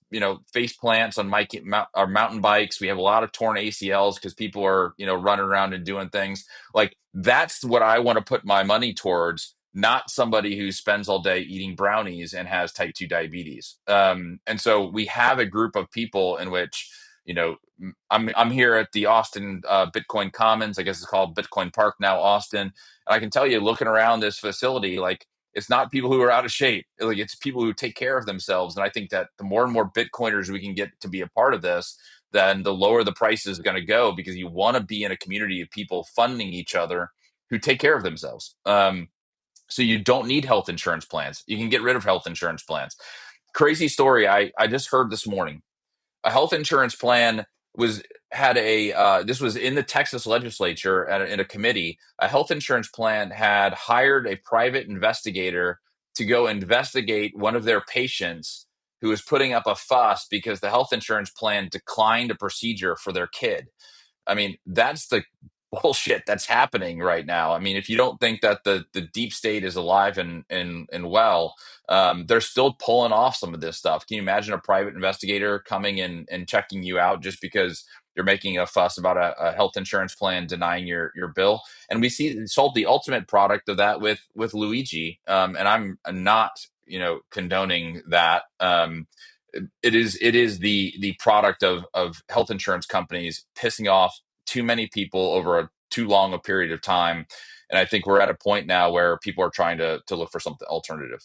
plants on our mountain bikes. We have a lot of torn ACLs because people are, you know, running around and doing things. Like, that's what I want to put my money towards, not somebody who spends all day eating brownies and has type 2 diabetes. And so we have a group of people in which, you know, I'm here at the Austin Bitcoin Commons. I guess it's called Bitcoin Park now, Austin. And I can tell you, looking around this facility, like, it's not people who are out of shape. Like, it's people who take care of themselves. And I think that the more and more Bitcoiners we can get to be a part of this, then the lower the price is going to go, because you want to be in a community of people funding each other who take care of themselves. So you don't need health insurance plans. You can get rid of health insurance plans. Crazy story I just heard this morning. A health insurance plan this was in the Texas legislature in a committee. A health insurance plan had hired a private investigator to go investigate one of their patients who was putting up a fuss because the health insurance plan declined a procedure for their kid. I mean, that's the bullshit that's happening right now. I mean, if you don't think that the deep state is alive and well, they're still pulling off some of this stuff. Can you imagine a private investigator coming and checking you out just because you're making a fuss about a health insurance plan denying your bill? And we sold the ultimate product of that with Luigi. And I'm not, you know, condoning that. It is the product of health insurance companies pissing off too many people over too long a period of time. And I think we're at a point now where people are trying to look for something alternative.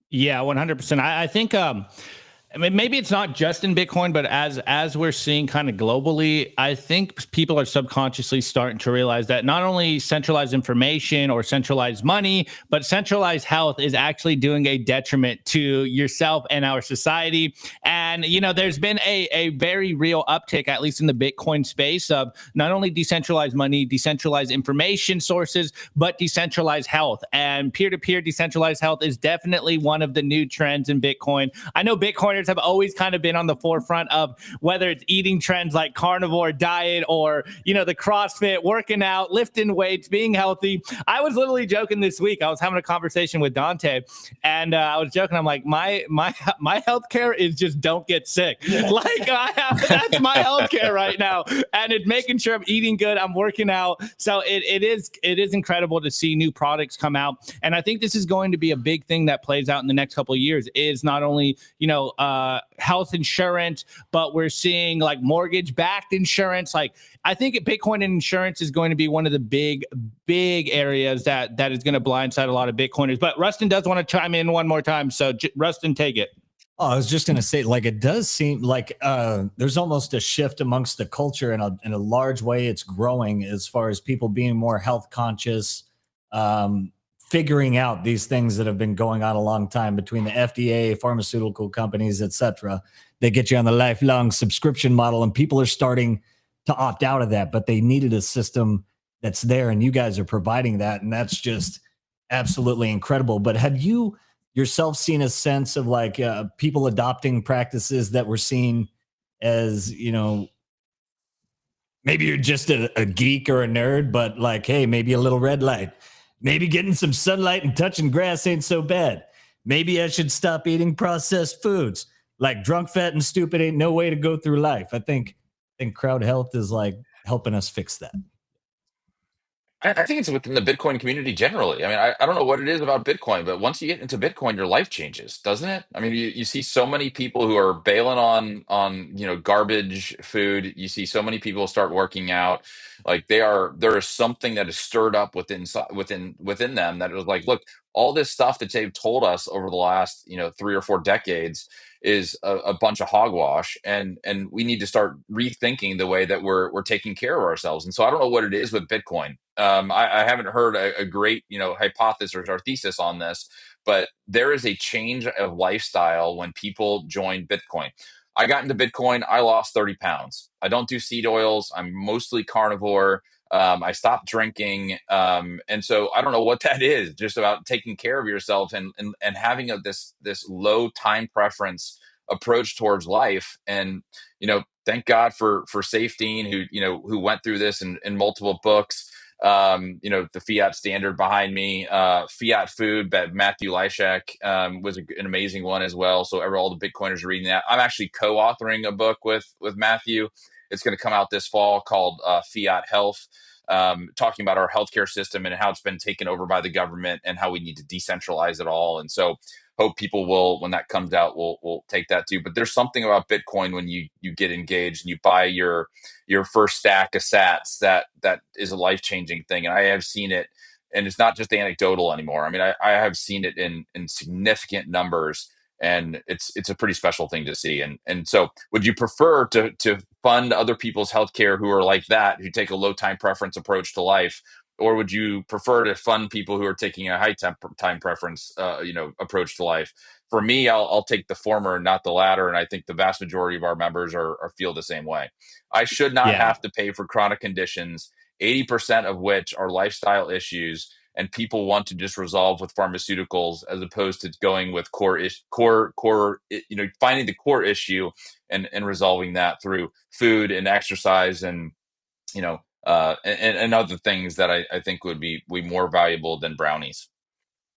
Yeah, 100%. I think I mean, maybe it's not just in Bitcoin, but as we're seeing kind of globally, I think people are subconsciously starting to realize that not only centralized information or centralized money, but centralized health is actually doing a detriment to yourself and our society. And, you know, there's been a very real uptick, at least in the Bitcoin space, of not only decentralized money, decentralized information sources, but decentralized health. And peer-to-peer decentralized health is definitely one of the new trends in Bitcoin. I know Bitcoiners have always kind of been on the forefront of whether it's eating trends like carnivore diet or, you know, the CrossFit, working out, lifting weights, being healthy. I was literally joking this week. I was having a conversation with Dante, and I was joking. I'm like, my healthcare is just don't get sick. Like, that's my healthcare right now, and it's making sure I'm eating good, I'm working out. So it is incredible to see new products come out, and I think this is going to be a big thing that plays out in the next couple of years. Is not only, you know, health insurance, but we're seeing like mortgage-backed insurance. Like, I think Bitcoin and insurance is going to be one of the big areas that is going to blindside a lot of Bitcoiners. But Rustin does want to chime in one more time. So Rustin, take it. Oh, I was just going to say, like, it does seem like there's almost a shift amongst the culture in a large way. It's growing as far as people being more health conscious, figuring out these things that have been going on a long time between the FDA, pharmaceutical companies, etc. They get you on the lifelong subscription model, and people are starting to opt out of that, but they needed a system that's there, and you guys are providing that, and that's just absolutely incredible. But have you yourself seen a sense of like people adopting practices that we're seeing as, you know, maybe you're just a geek or a nerd, but like, hey, maybe a little red light, maybe getting some sunlight and touching grass ain't so bad. Maybe I should stop eating processed foods. Like, drunk, fat, and stupid ain't no way to go through life. I think Crowd Health is like helping us fix that. I think it's within the Bitcoin community generally. I mean, I don't know what it is about Bitcoin, but once you get into Bitcoin, your life changes, doesn't it? I mean, you see so many people who are bailing on, you know, garbage food. You see so many people start working out. Like, there is something that is stirred up within them that is like, look, all this stuff that they've told us over the last 3 or 4 decades is a bunch of hogwash, and we need to start rethinking the way that we're taking care of ourselves. And so I don't know what it is with Bitcoin. I haven't heard a great hypothesis or thesis on this, but there is a change of lifestyle when people join Bitcoin. I got into Bitcoin, I lost 30 pounds. I don't do seed oils. I'm mostly carnivore. I stopped drinking. And so I don't know what that is, just about taking care of yourself and having this low time preference approach towards life. And, thank God for Safety, who went through this in multiple books. The Fiat Standard behind me, Fiat Food, but Matthew Lyshak was an amazing one as well. So all the Bitcoiners are reading that. I'm actually co-authoring a book with Matthew. It's going to come out this fall called Fiat Health, talking about our healthcare system and how it's been taken over by the government and how we need to decentralize it all. And so hope people will, when that comes out, will take that too. But there's something about Bitcoin when you get engaged and you buy your first stack of sats that is a life-changing thing. And I have seen it, and it's not just anecdotal anymore. I mean, I have seen it in significant numbers, and it's a pretty special thing to see. And so would you prefer to fund other people's healthcare who are like that, who take a low time preference approach to life? Or would you prefer to fund people who are taking a high time preference, approach to life? For me, I'll take the former, not the latter. And I think the vast majority of our members feel the same way. I should not have to pay for chronic conditions, 80% of which are lifestyle issues, and people want to just resolve with pharmaceuticals as opposed to going with finding the core issue and resolving that through food and exercise and other things that I think would be more valuable than brownies.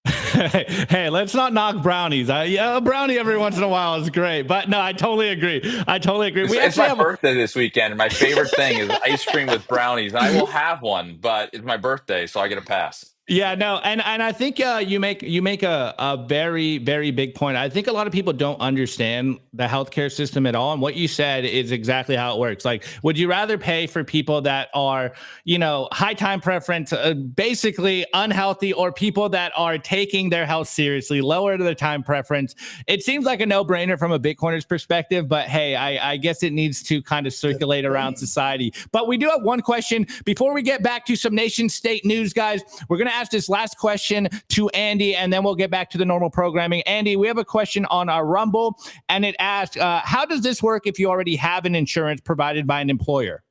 Hey, let's not knock brownies. A brownie every once in a while is great, but no, I totally agree. It's my birthday this weekend, and my favorite thing is ice cream with brownies. And I will have one, but it's my birthday, so I get a pass. Yeah, no, and I think you make a very, very big point. I think a lot of people don't understand the healthcare system at all, and what you said is exactly how it works. Like, would you rather pay for people that are, high time preference, basically unhealthy, or people that are taking their health seriously, lower to the time preference? It seems like a no-brainer from a Bitcoiner's perspective, but hey, I guess it needs to kind of circulate around society. But we do have one question before we get back to some nation state news, guys. We're gonna ask this last question to Andy, and then we'll get back to the normal programming. Andy, we have a question on our Rumble, and it asks, how does this work if you already have an insurance provided by an employer?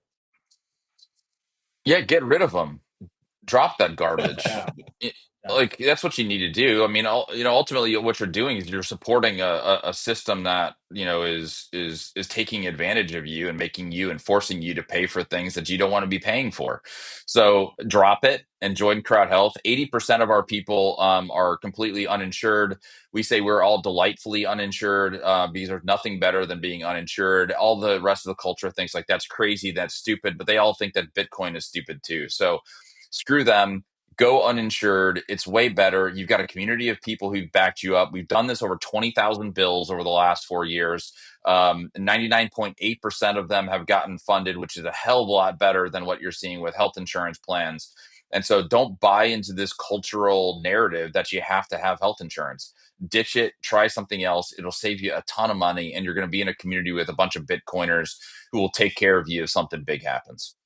Yeah, get rid of them. Drop that garbage. Like, that's what you need to do. I mean, ultimately what you're doing is you're supporting a system that, is taking advantage of you and making you and forcing you to pay for things that you don't want to be paying for. So drop it and join CrowdHealth. 80% of our people are completely uninsured. We say we're all delightfully uninsured because there's nothing better than being uninsured. All the rest of the culture thinks like that's crazy, that's stupid, but they all think that Bitcoin is stupid too. So screw them. Go uninsured. It's way better. You've got a community of people who've backed you up. We've done this over 20,000 bills over the last 4 years. 99.8% of them have gotten funded, which is a hell of a lot better than what you're seeing with health insurance plans. And so don't buy into this cultural narrative that you have to have health insurance. Ditch it. Try something else. It'll save you a ton of money, and you're going to be in a community with a bunch of Bitcoiners who will take care of you if something big happens.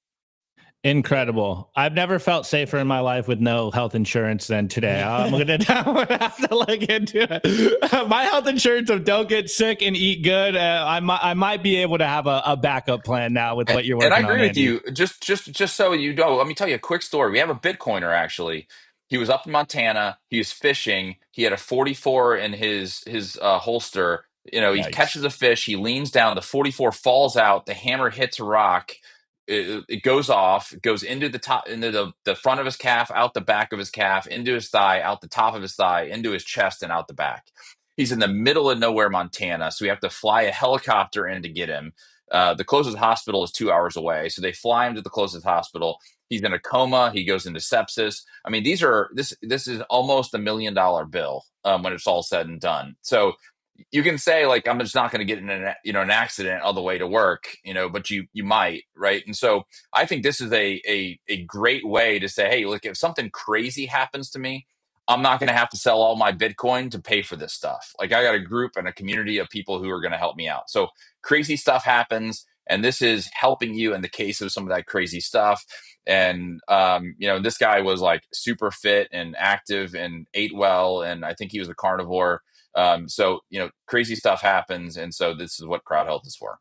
Incredible. I've never felt safer in my life with no health insurance than today. I'm gonna have to look into it. My health insurance of don't get sick and eat good. I might be able to have a backup plan now with what you're working on. And I agree with Andy. you. Just so you know, let me tell you a quick story. We have a Bitcoiner actually. He was up in Montana. He was fishing. He had a 44 in his holster. He catches a fish. He leans down. The 44 falls out. The hammer hits a rock. It goes off, it goes into the front of his calf, out the back of his calf, into his thigh, out the top of his thigh, into his chest, and out the back. He's in the middle of nowhere, Montana, so we have to fly a helicopter in to get him. The closest hospital is 2 hours away, so they fly him to the closest hospital. He's in a coma. He goes into sepsis. I mean, this is almost $1 million bill when it's all said and done. So you can say like, I'm just not going to get in an accident all the way to work, but you might, right? And so I think this is a great way to say, hey, look, if something crazy happens to me, I'm not going to have to sell all my Bitcoin to pay for this stuff. Like, I got a group and a community of people who are going to help me out. So crazy stuff happens, and this is helping you in the case of some of that crazy stuff. And, this guy was like super fit and active and ate well. And I think he was a carnivore. So, crazy stuff happens. And so this is what Crowd Health is for.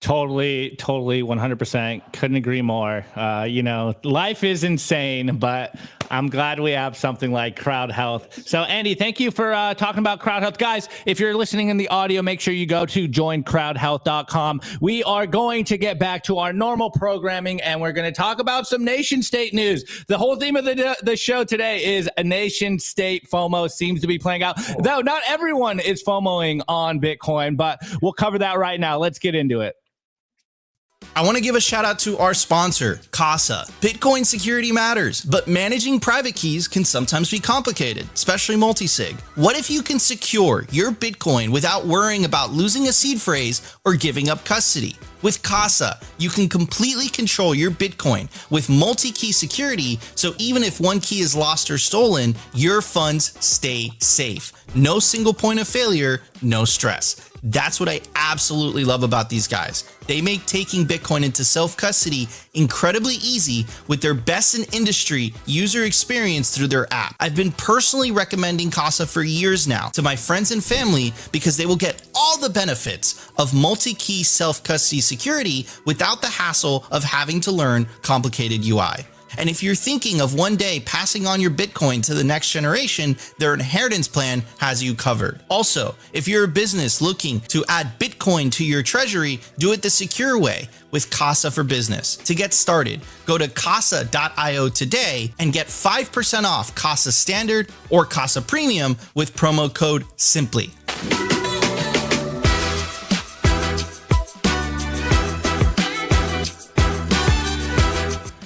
Totally, 100%. Couldn't agree more. Life is insane, but I'm glad we have something like Crowd Health. So, Andy, thank you for talking about Crowd Health. Guys, if you're listening in the audio, make sure you go to JoinCrowdHealth.com. We are going to get back to our normal programming, and we're going to talk about some nation-state news. The whole theme of the show today is a nation-state FOMO seems to be playing out. Though not everyone is FOMOing on Bitcoin, but we'll cover that right now. Let's get into it. I want to give a shout out to our sponsor, Casa. Bitcoin security matters, but managing private keys can sometimes be complicated, especially multi-sig. What if you can secure your Bitcoin without worrying about losing a seed phrase or giving up custody? With Casa, you can completely control your Bitcoin with multi-key security, so even if one key is lost or stolen, your funds stay safe. No single point of failure, no stress. That's what I absolutely love about these guys. They make taking Bitcoin into self-custody incredibly easy with their best in industry user experience through their app. I've been personally recommending Casa for years now to my friends and family because they will get all the benefits of multi-key self-custody security without the hassle of having to learn complicated UI. And if you're thinking of one day passing on your Bitcoin to the next generation, their inheritance plan has you covered. Also, if you're a business looking to add Bitcoin to your treasury, do it the secure way with Casa for Business. To get started, go to casa.io today and get 5% off Casa Standard or Casa Premium with promo code SIMPLY.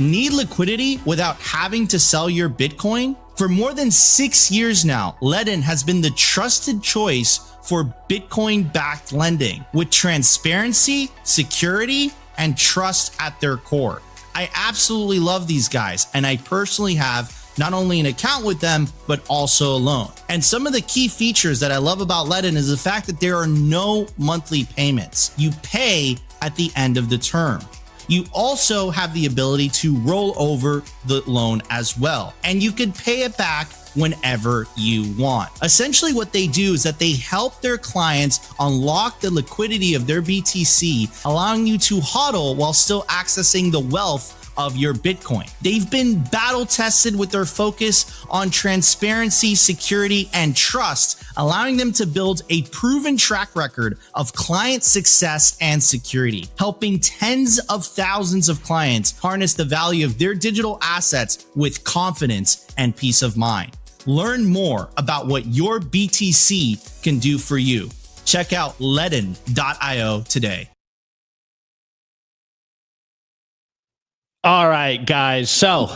Need liquidity without having to sell your Bitcoin? For more than 6 years now, Ledn has been the trusted choice for Bitcoin-backed lending with transparency, security, and trust at their core. I absolutely love these guys, and I personally have not only an account with them, but also a loan. And some of the key features that I love about Ledn is the fact that there are no monthly payments. You pay at the end of the term. You also have the ability to roll over the loan as well, and you can pay it back whenever you want. Essentially what they do is that they help their clients unlock the liquidity of their BTC, allowing you to hodl while still accessing the wealth of your Bitcoin. They've been battle tested with their focus on transparency, security, and trust, allowing them to build a proven track record of client success and security, helping tens of thousands of clients harness the value of their digital assets with confidence and peace of mind. Learn more about what your BTC can do for you. Check out ledn.io today. All right, guys. So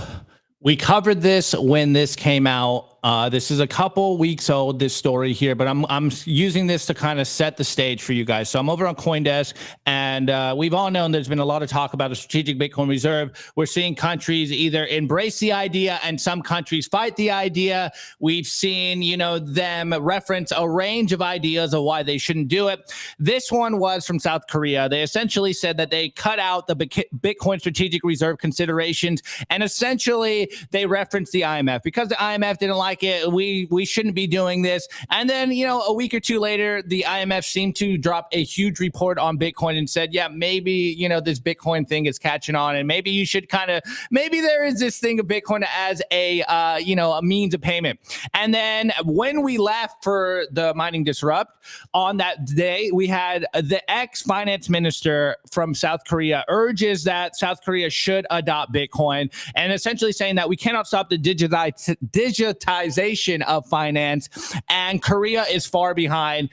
we covered this when this came out. This is a couple weeks old, this story here, but I'm using this to kind of set the stage for you guys. So I'm over on CoinDesk, and we've all known there's been a lot of talk about a strategic Bitcoin reserve. We're seeing countries either embrace the idea and some countries fight the idea. We've seen, them reference a range of ideas of why they shouldn't do it. This one was from South Korea. They essentially said that they cut out the Bitcoin strategic reserve considerations, and essentially they referenced the IMF because the IMF didn't like it. We shouldn't be doing this. And then, a week or two later, the IMF seemed to drop a huge report on Bitcoin and said, yeah, maybe, this Bitcoin thing is catching on, and maybe you should maybe there is this thing of Bitcoin as a means of payment. And then when we left for the mining disrupt on that day, we had the ex-finance minister from South Korea urges that South Korea should adopt Bitcoin, and essentially saying that we cannot stop the digitization of finance, and Korea is far behind.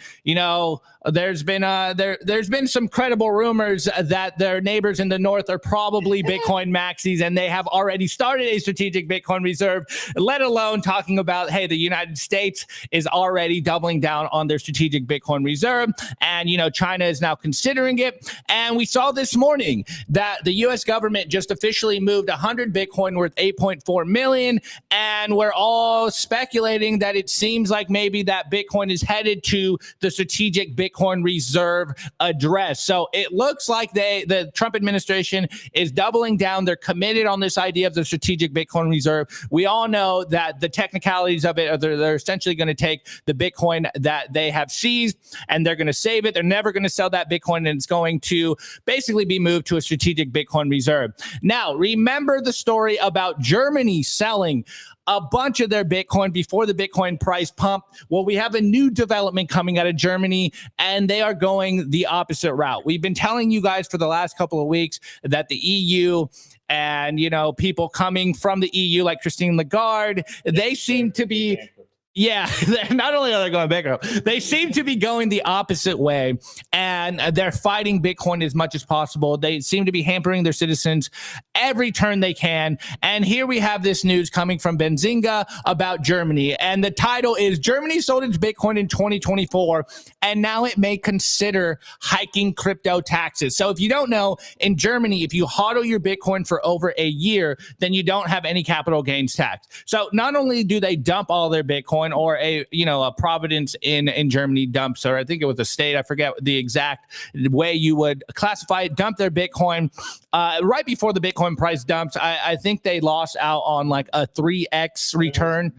There's been some credible rumors that their neighbors in the north are probably Bitcoin maxis, and they have already started a strategic Bitcoin reserve, let alone talking about, hey, the United States is already doubling down on their strategic Bitcoin reserve, and China is now considering it. And we saw this morning that the US government just officially moved 100 Bitcoin worth 8.4 million, and we're all speculating that it seems like maybe that Bitcoin is headed to the strategic Bitcoin reserve address. So it looks like the Trump administration is doubling down. They're committed on this idea of the strategic Bitcoin reserve. We all know that the technicalities of it are they're essentially going to take the Bitcoin that they have seized and they're going to save it. They're never going to sell that Bitcoin, and it's going to basically be moved to a strategic Bitcoin reserve. Now, remember the story about Germany selling a bunch of their Bitcoin before the Bitcoin price pumped. Well, we have a new development coming out of Germany, and they are going the opposite route. We've been telling you guys for the last couple of weeks that the EU and, you know, people coming from the EU like Christine Lagarde, they seem to be... Yeah, not only are they going bankrupt, they seem to be going the opposite way, and they're fighting Bitcoin as much as possible. They seem to be hampering their citizens every turn they can. And here we have this news coming from Benzinga about Germany. And the title is Germany sold its Bitcoin in 2024, and now it may consider hiking crypto taxes. So if you don't know, in Germany, if you hodl your Bitcoin for over a year, then you don't have any capital gains tax. So not only do they dump all their Bitcoin, or a province in Germany dumps, or I think it was a state, I forget the exact way you would classify it, dump their Bitcoin right before the Bitcoin price dumps. I think they lost out on like a 3x return.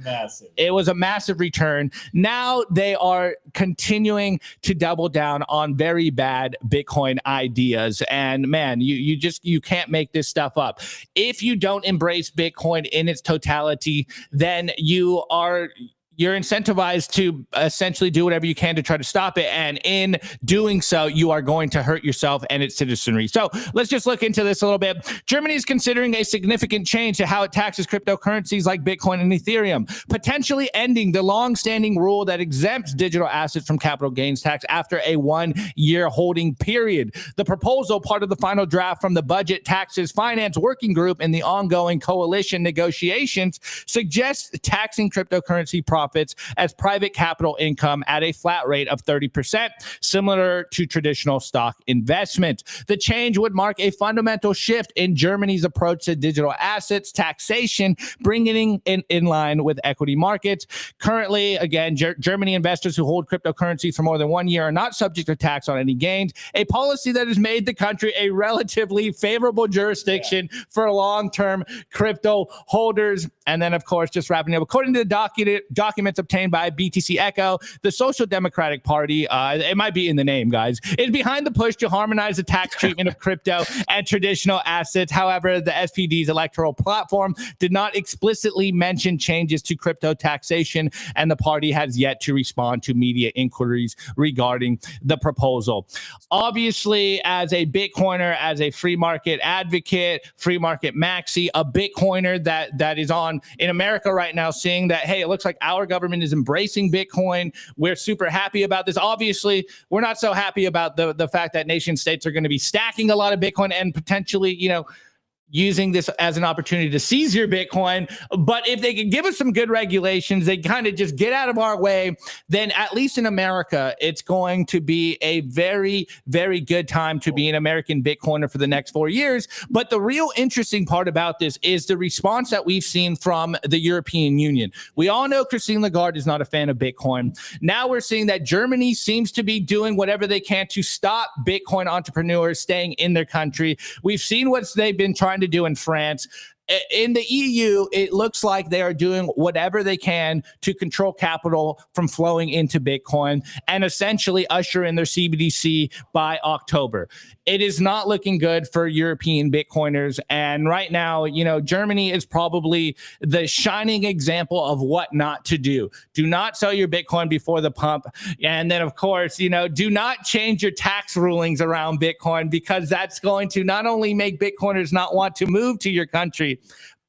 It was a massive return. Now they are continuing to double down on very bad Bitcoin ideas. And man, you can't make this stuff up. If you don't embrace Bitcoin in its totality, then you're incentivized to essentially do whatever you can to try to stop it. And in doing so, you are going to hurt yourself and its citizenry. So let's just look into this a little bit. Germany is considering a significant change to how it taxes cryptocurrencies like Bitcoin and Ethereum, potentially ending the long-standing rule that exempts digital assets from capital gains tax after a 1-year holding period. The proposal, part of the final draft from the Budget Taxes Finance Working Group in the ongoing coalition negotiations, suggests taxing cryptocurrency profits as private capital income at a flat rate of 30%, similar to traditional stock investment. The change would mark a fundamental shift in Germany's approach to digital assets taxation, bringing it in line with equity markets. Currently, again, Germany investors who hold cryptocurrency for more than 1 year are not subject to tax on any gains, a policy that has made the country a relatively favorable jurisdiction for long-term crypto holders. And then, of course, just wrapping up, according to the documents obtained by BTC Echo, the Social Democratic Party, it might be in the name, guys, is behind the push to harmonize the tax treatment of crypto and traditional assets. However, the SPD's electoral platform did not explicitly mention changes to crypto taxation, and the party has yet to respond to media inquiries regarding the proposal. Obviously, as a Bitcoiner, as a free market advocate, free market maxi, a Bitcoiner that is on in America right now, seeing that, hey, it looks like our government is embracing Bitcoin. We're super happy about this. Obviously, we're not so happy about the fact that nation states are going to be stacking a lot of Bitcoin and potentially, using this as an opportunity to seize your Bitcoin. But if they can give us some good regulations, they kind of just get out of our way, then at least in America, it's going to be a very, very good time to be an American Bitcoiner for the next 4 years. But the real interesting part about this is the response that we've seen from the European Union. We all know Christine Lagarde is not a fan of Bitcoin. Now we're seeing that Germany seems to be doing whatever they can to stop Bitcoin entrepreneurs staying in their country. We've seen what they've been trying to do in France. In the EU, it looks like they are doing whatever they can to control capital from flowing into Bitcoin and essentially usher in their CBDC by October. It is not looking good for European Bitcoiners. And right now, Germany is probably the shining example of what not to do. Do not sell your Bitcoin before the pump. And then, of course, do not change your tax rulings around Bitcoin, because that's going to not only make Bitcoiners not want to move to your country,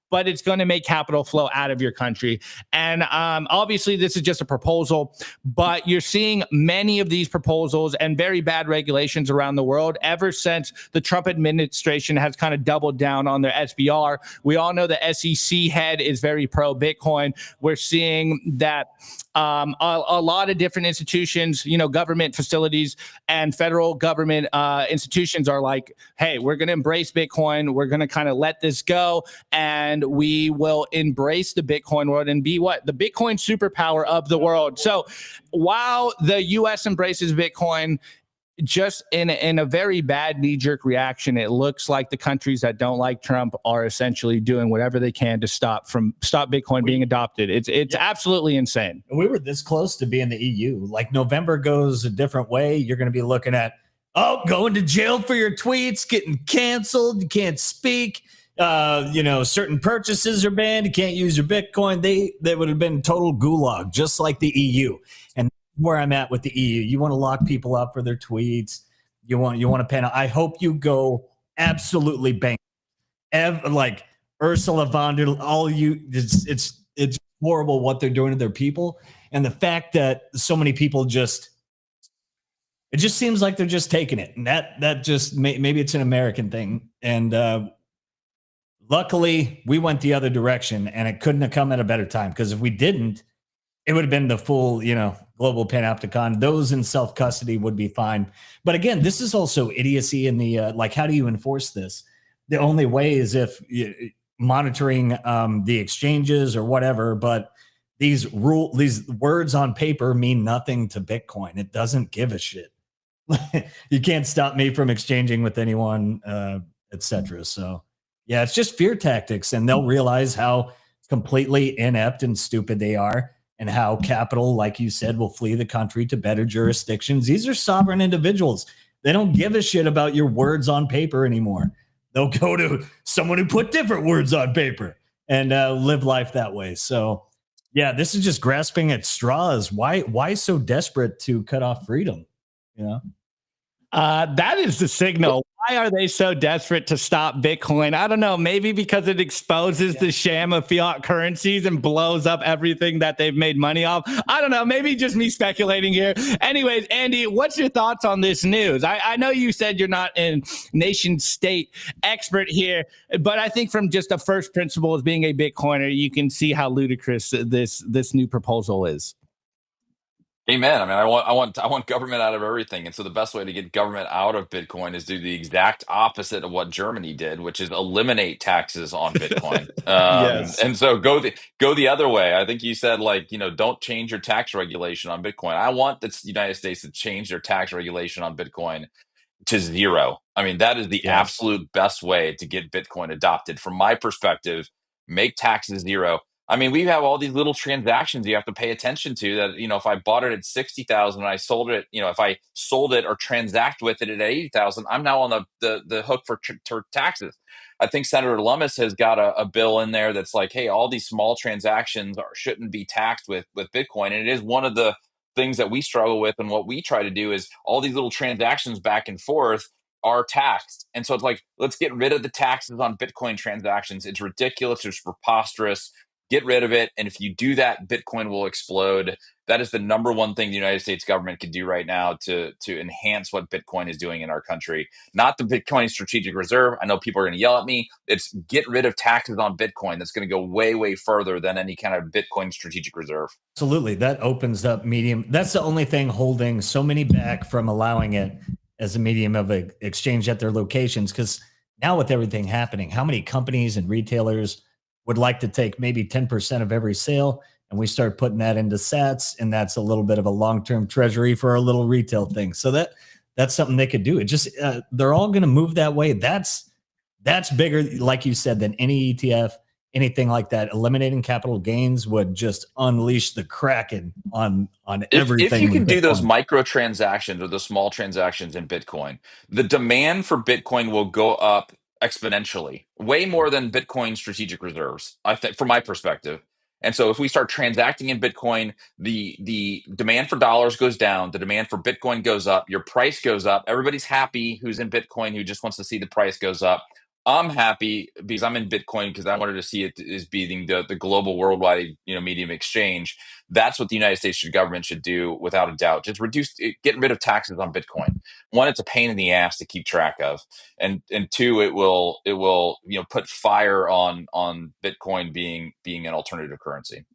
but it's going to make capital flow out of your country. And obviously, this is just a proposal, but you're seeing many of these proposals and very bad regulations around the world ever since the Trump administration has kind of doubled down on their SBR. We all know the SEC head is very pro-Bitcoin. We're seeing that a lot of different institutions, government facilities and federal government institutions are like, hey, we're going to embrace Bitcoin. We're going to kind of let this go, and we will embrace the Bitcoin world and be the Bitcoin superpower of the world. So while the U.S. embraces Bitcoin, just in a very bad knee-jerk reaction, it looks like the countries that don't like Trump are essentially doing whatever they can to stop Bitcoin being adopted. It's absolutely insane. We were this close to being the EU. Like, November goes a different way. You're going to be looking at, going to jail for your tweets, getting canceled. You can't speak. Certain purchases are banned. You can't use your Bitcoin. They would have been total gulag, just like the EU. And where I'm at with the EU, you want to lock people up for their tweets. You want to pan. I hope you go absolutely bang. Like Ursula von der Leyen, it's horrible what they're doing to their people, and the fact that so many people it just seems like they're just taking it, and that just maybe it's an American thing. And luckily, we went the other direction, and it couldn't have come at a better time, because if we didn't, it would have been the full, global panopticon. Those in self-custody would be fine. But again, this is also idiocy in the, how do you enforce this? The only way is if monitoring the exchanges or whatever, but these words on paper mean nothing to Bitcoin. It doesn't give a shit. You can't stop me from exchanging with anyone, etc. So yeah, it's just fear tactics, and they'll realize how completely inept and stupid they are, and how capital, like you said, will flee the country to better jurisdictions. These are sovereign individuals. They don't give a shit about your words on paper anymore. They'll go to someone who put different words on paper and live life that way. So yeah, this is just grasping at straws. Why so desperate to cut off freedom? That is the signal. Why are they so desperate to stop Bitcoin? I don't know. Maybe because it exposes the sham of fiat currencies and blows up everything that they've made money off. I don't know. Maybe just me speculating here. Anyways, Andy, what's your thoughts on this news? I know you said you're not a nation state expert here, but I think from just a first principle as being a Bitcoiner, you can see how ludicrous this new proposal is. Amen. I mean, I want government out of everything, and so the best way to get government out of Bitcoin is do the exact opposite of what Germany did, which is eliminate taxes on Bitcoin. Yes. And so go the other way. I think you said, don't change your tax regulation on Bitcoin. I want the United States to change their tax regulation on Bitcoin to zero. I mean, that is the absolute best way to get Bitcoin adopted. From my perspective, make taxes zero. I mean, we have all these little transactions you have to pay attention to that, if I bought it at 60,000 and I sold it, if I sold it or transact with it at 80,000, I'm now on the hook for taxes. I think Senator Lummis has got a bill in there that's like, hey, all these small transactions shouldn't be taxed with Bitcoin. And it is one of the things that we struggle with. And what we try to do is all these little transactions back and forth are taxed. And so it's like, let's get rid of the taxes on Bitcoin transactions. It's ridiculous. It's preposterous. Get rid of it. And if you do that, Bitcoin will explode. That is the number one thing the United States government can do right now to enhance what Bitcoin is doing in our country. Not the Bitcoin strategic reserve. I know people are going to yell at me. It's get rid of taxes on Bitcoin. That's going to go way, way further than any kind of Bitcoin strategic reserve. Absolutely. That opens up medium. That's the only thing holding so many back from allowing it as a medium of exchange at their locations. Because now with everything happening, how many companies and retailers would like to take maybe 10% of every sale, and we start putting that into sats, and that's a little bit of a long-term treasury for our little retail thing. So that's something they could do. It just they're all going to move that way. That's bigger, like you said, than any ETF, anything like that. Eliminating capital gains would just unleash the Kraken on everything. If you can do those microtransactions or the small transactions in Bitcoin, the demand for Bitcoin will go up exponentially, way more than Bitcoin strategic reserves, I think, from my perspective. And so if we start transacting in Bitcoin, the demand for dollars goes down, the demand for Bitcoin goes up, your price goes up. Everybody's happy who's in Bitcoin, who just wants to see the price goes up. I'm happy because I'm in Bitcoin because I wanted to see it as being the global worldwide, medium exchange. That's what the United States government should do without a doubt. Just get rid of taxes on Bitcoin. One, it's a pain in the ass to keep track of, and two, it will put fire on Bitcoin being an alternative currency.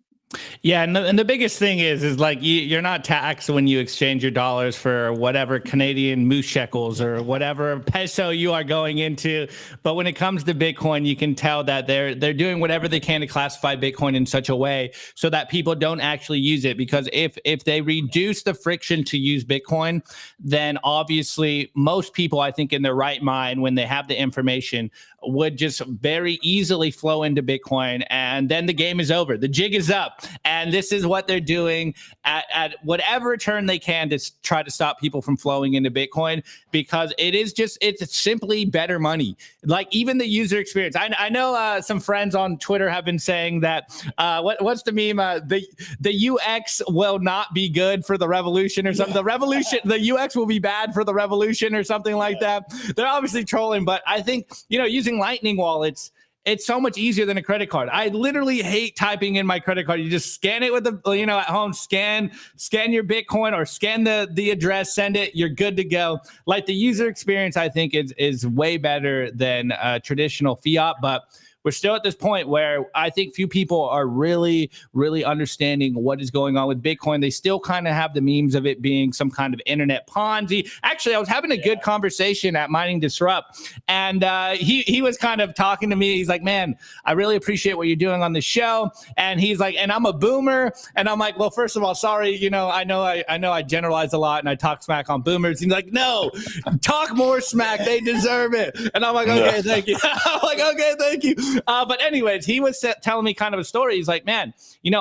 Yeah, and the biggest thing is like you're not taxed when you exchange your dollars for whatever Canadian moose shekels or whatever peso you are going into. But when it comes to Bitcoin, you can tell that they're doing whatever they can to classify Bitcoin in such a way so that people don't actually use it. Because if they reduce the friction to use Bitcoin, then obviously most people, I think, in their right mind, when they have the information, would just very easily flow into Bitcoin, and then the game is over. The jig is up, and this is what they're doing at whatever turn they can to try to stop people from flowing into Bitcoin, because it's simply better money. Like even the user experience. I know some friends on Twitter have been saying that what's the meme? The UX will not be good for the revolution or something. The UX will be bad for the revolution or something like that. They're obviously trolling, but I think using Lightning wallets, it's so much easier than a credit card. I literally hate typing in my credit card. You just scan it with at home, scan your Bitcoin or scan the address, send it, you're good to go. Like the user experience, I think is way better than traditional fiat, but we're still at this point where I think few people are really, really understanding what is going on with Bitcoin. They still kind of have the memes of it being some kind of internet Ponzi. Actually, I was having a good conversation at Mining Disrupt, and he was kind of talking to me. He's like, man, I really appreciate what you're doing on the show. And he's like, and I'm a boomer. And I'm like, well, first of all, sorry, I know I generalize a lot and I talk smack on boomers. He's like, no, talk more smack. They deserve it. And I'm like, okay, thank you. I'm like, okay, thank you. But anyways, he was telling me kind of a story. He's like, man,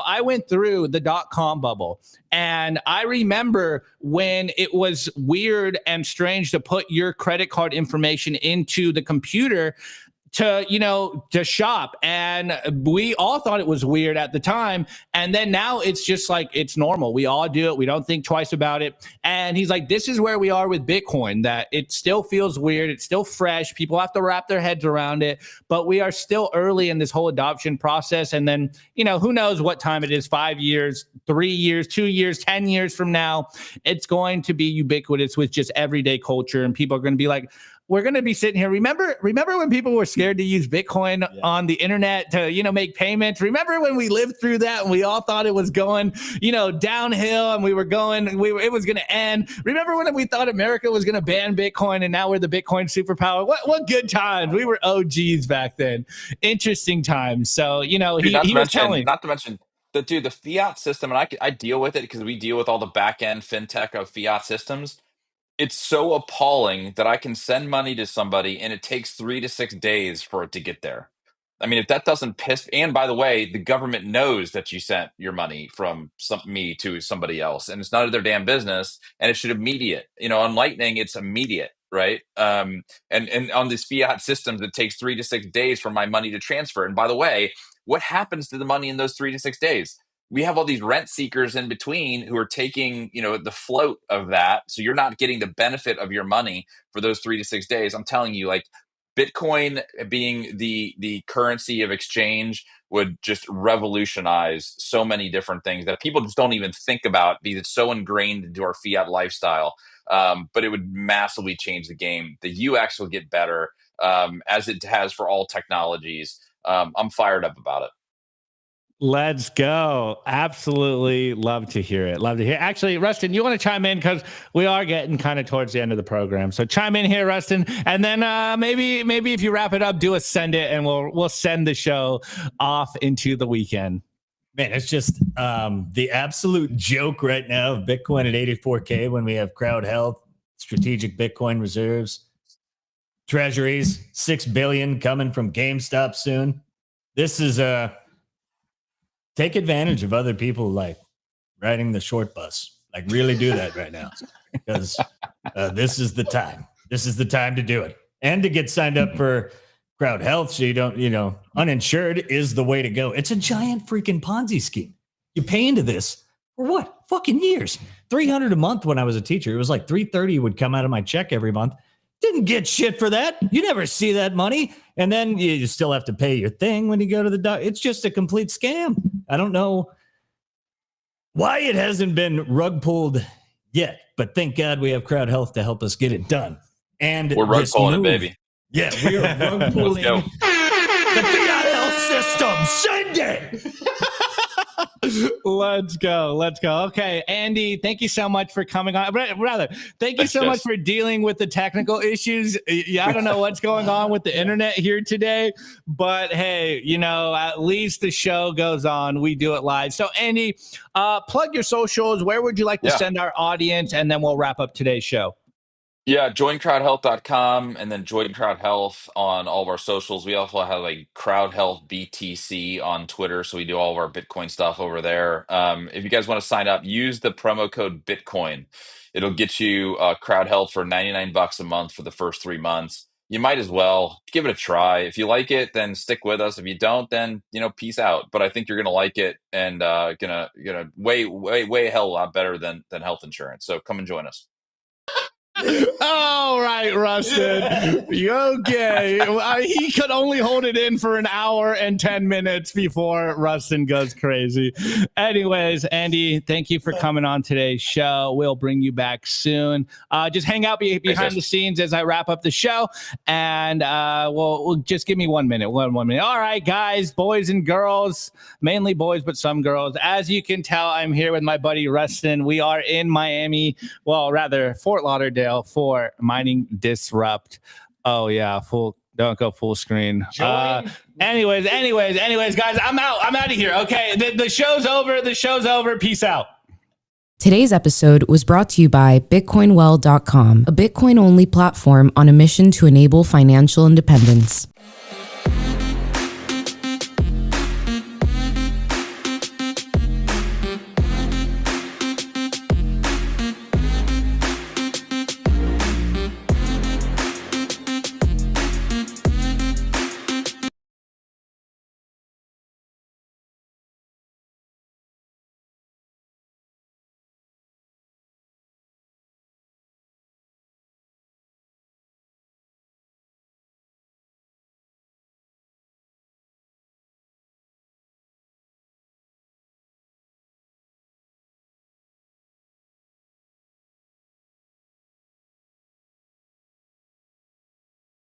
I went through the .com bubble, and I remember when it was weird and strange to put your credit card information into the computer to shop, and we all thought it was weird at the time, and then now it's just like it's normal. We all do it. We don't think twice about it. And he's like, this is where we are with Bitcoin, that it still feels weird, it's still fresh, people have to wrap their heads around it, but we are still early in this whole adoption process. And then who knows what time it is, 5 years, 3 years, 2 years, 10 years from now, it's going to be ubiquitous with just everyday culture, and people are going to be like, we're going to be sitting here. Remember when people were scared to use Bitcoin on the internet to, make payments? Remember when we lived through that and we all thought it was going, downhill, and it was going to end? Remember when we thought America was going to ban Bitcoin, and now we're the Bitcoin superpower? What good times. We were OGs back then. Interesting times. So, he was telling. Not to mention the fiat system, and I deal with it because we deal with all the back end fintech of fiat systems. It's so appalling that I can send money to somebody and it takes 3 to 6 days for it to get there. I mean, if that doesn't piss, and by the way, the government knows that you sent your money from me to somebody else, and it's none of their damn business, and it should immediate. On Lightning, it's immediate, right? And on these fiat systems, it takes 3 to 6 days for my money to transfer. And by the way, what happens to the money in those 3 to 6 days? We have all these rent seekers in between who are taking, the float of that. So you're not getting the benefit of your money for those 3 to 6 days. I'm telling you, like, Bitcoin being the currency of exchange would just revolutionize so many different things that people just don't even think about because it's so ingrained into our fiat lifestyle. But it would massively change the game. The UX will get better, as it has for all technologies. I'm fired up about it. Let's go. Absolutely love to hear it. Love to hear. Actually, Rustin, you want to chime in, because we are getting kind of towards the end of the program. So chime in here, Rustin, and then maybe if you wrap it up, do a send it, and we'll send the show off into the weekend. Man, it's just the absolute joke right now of Bitcoin at 84K when we have CrowdHealth, strategic Bitcoin reserves, treasuries, 6 billion coming from GameStop soon. This is take advantage of other people like riding the short bus. Like, really do that right now, because this is the time. This is the time to do it, and to get signed up for CrowdHealth so you don't, uninsured is the way to go. It's a giant freaking Ponzi scheme. You pay into this for what? Fucking years. $300 a month when I was a teacher. It was like $330 would come out of my check every month. Didn't get shit for that. You never see that money. And then you still have to pay your thing when you go to the doctor. It's just a complete scam. I don't know why it hasn't been rug pulled yet, but thank God we have CrowdHealth to help us get it done. And we're rug pulling it, baby. Yeah, we are rug pulling the fiat health system. Send it. Let's go. Let's go. Okay, Andy, thank you so much for coming on. Rather, thank you Thanks, so much guys. for dealing with the technical issues. Yeah, I don't know what's going on with the internet here today, but hey, you know, at least the show goes on. We do it live. So, Andy, plug your socials. Where would you like to send our audience? And then we'll wrap up today's show. Yeah, joincrowdhealth.com and then JoinCrowdHealth on all of our socials. We also have like CrowdHealth BTC on Twitter, so we do all of our Bitcoin stuff over there. If you guys want to sign up, use the promo code Bitcoin. It'll get you CrowdHealth for $99 a month for the first 3 months. You might as well give it a try. If you like it, then stick with us. If you don't, then peace out. But I think you're gonna like it and gonna way a hell of a lot better than health insurance. So come and join us. All right, Rustin. Okay. He could only hold it in for an hour and 10 minutes before Rustin goes crazy. Anyways, Andy, thank you for coming on today's show. We'll bring you back soon. Just hang out behind the scenes as I wrap up the show. And we'll just give me 1 minute. One minute. All right, guys, boys and girls, mainly boys, but some girls. As you can tell, I'm here with my buddy Rustin. We are in Miami. Well, rather, Fort Lauderdale for Mining Disrupt. Oh yeah, don't go full screen. Anyways, guys, I'm out of here. Okay, the show's over. The show's over. Peace out. Today's episode was brought to you by BitcoinWell.com, a Bitcoin-only platform on a mission to enable financial independence.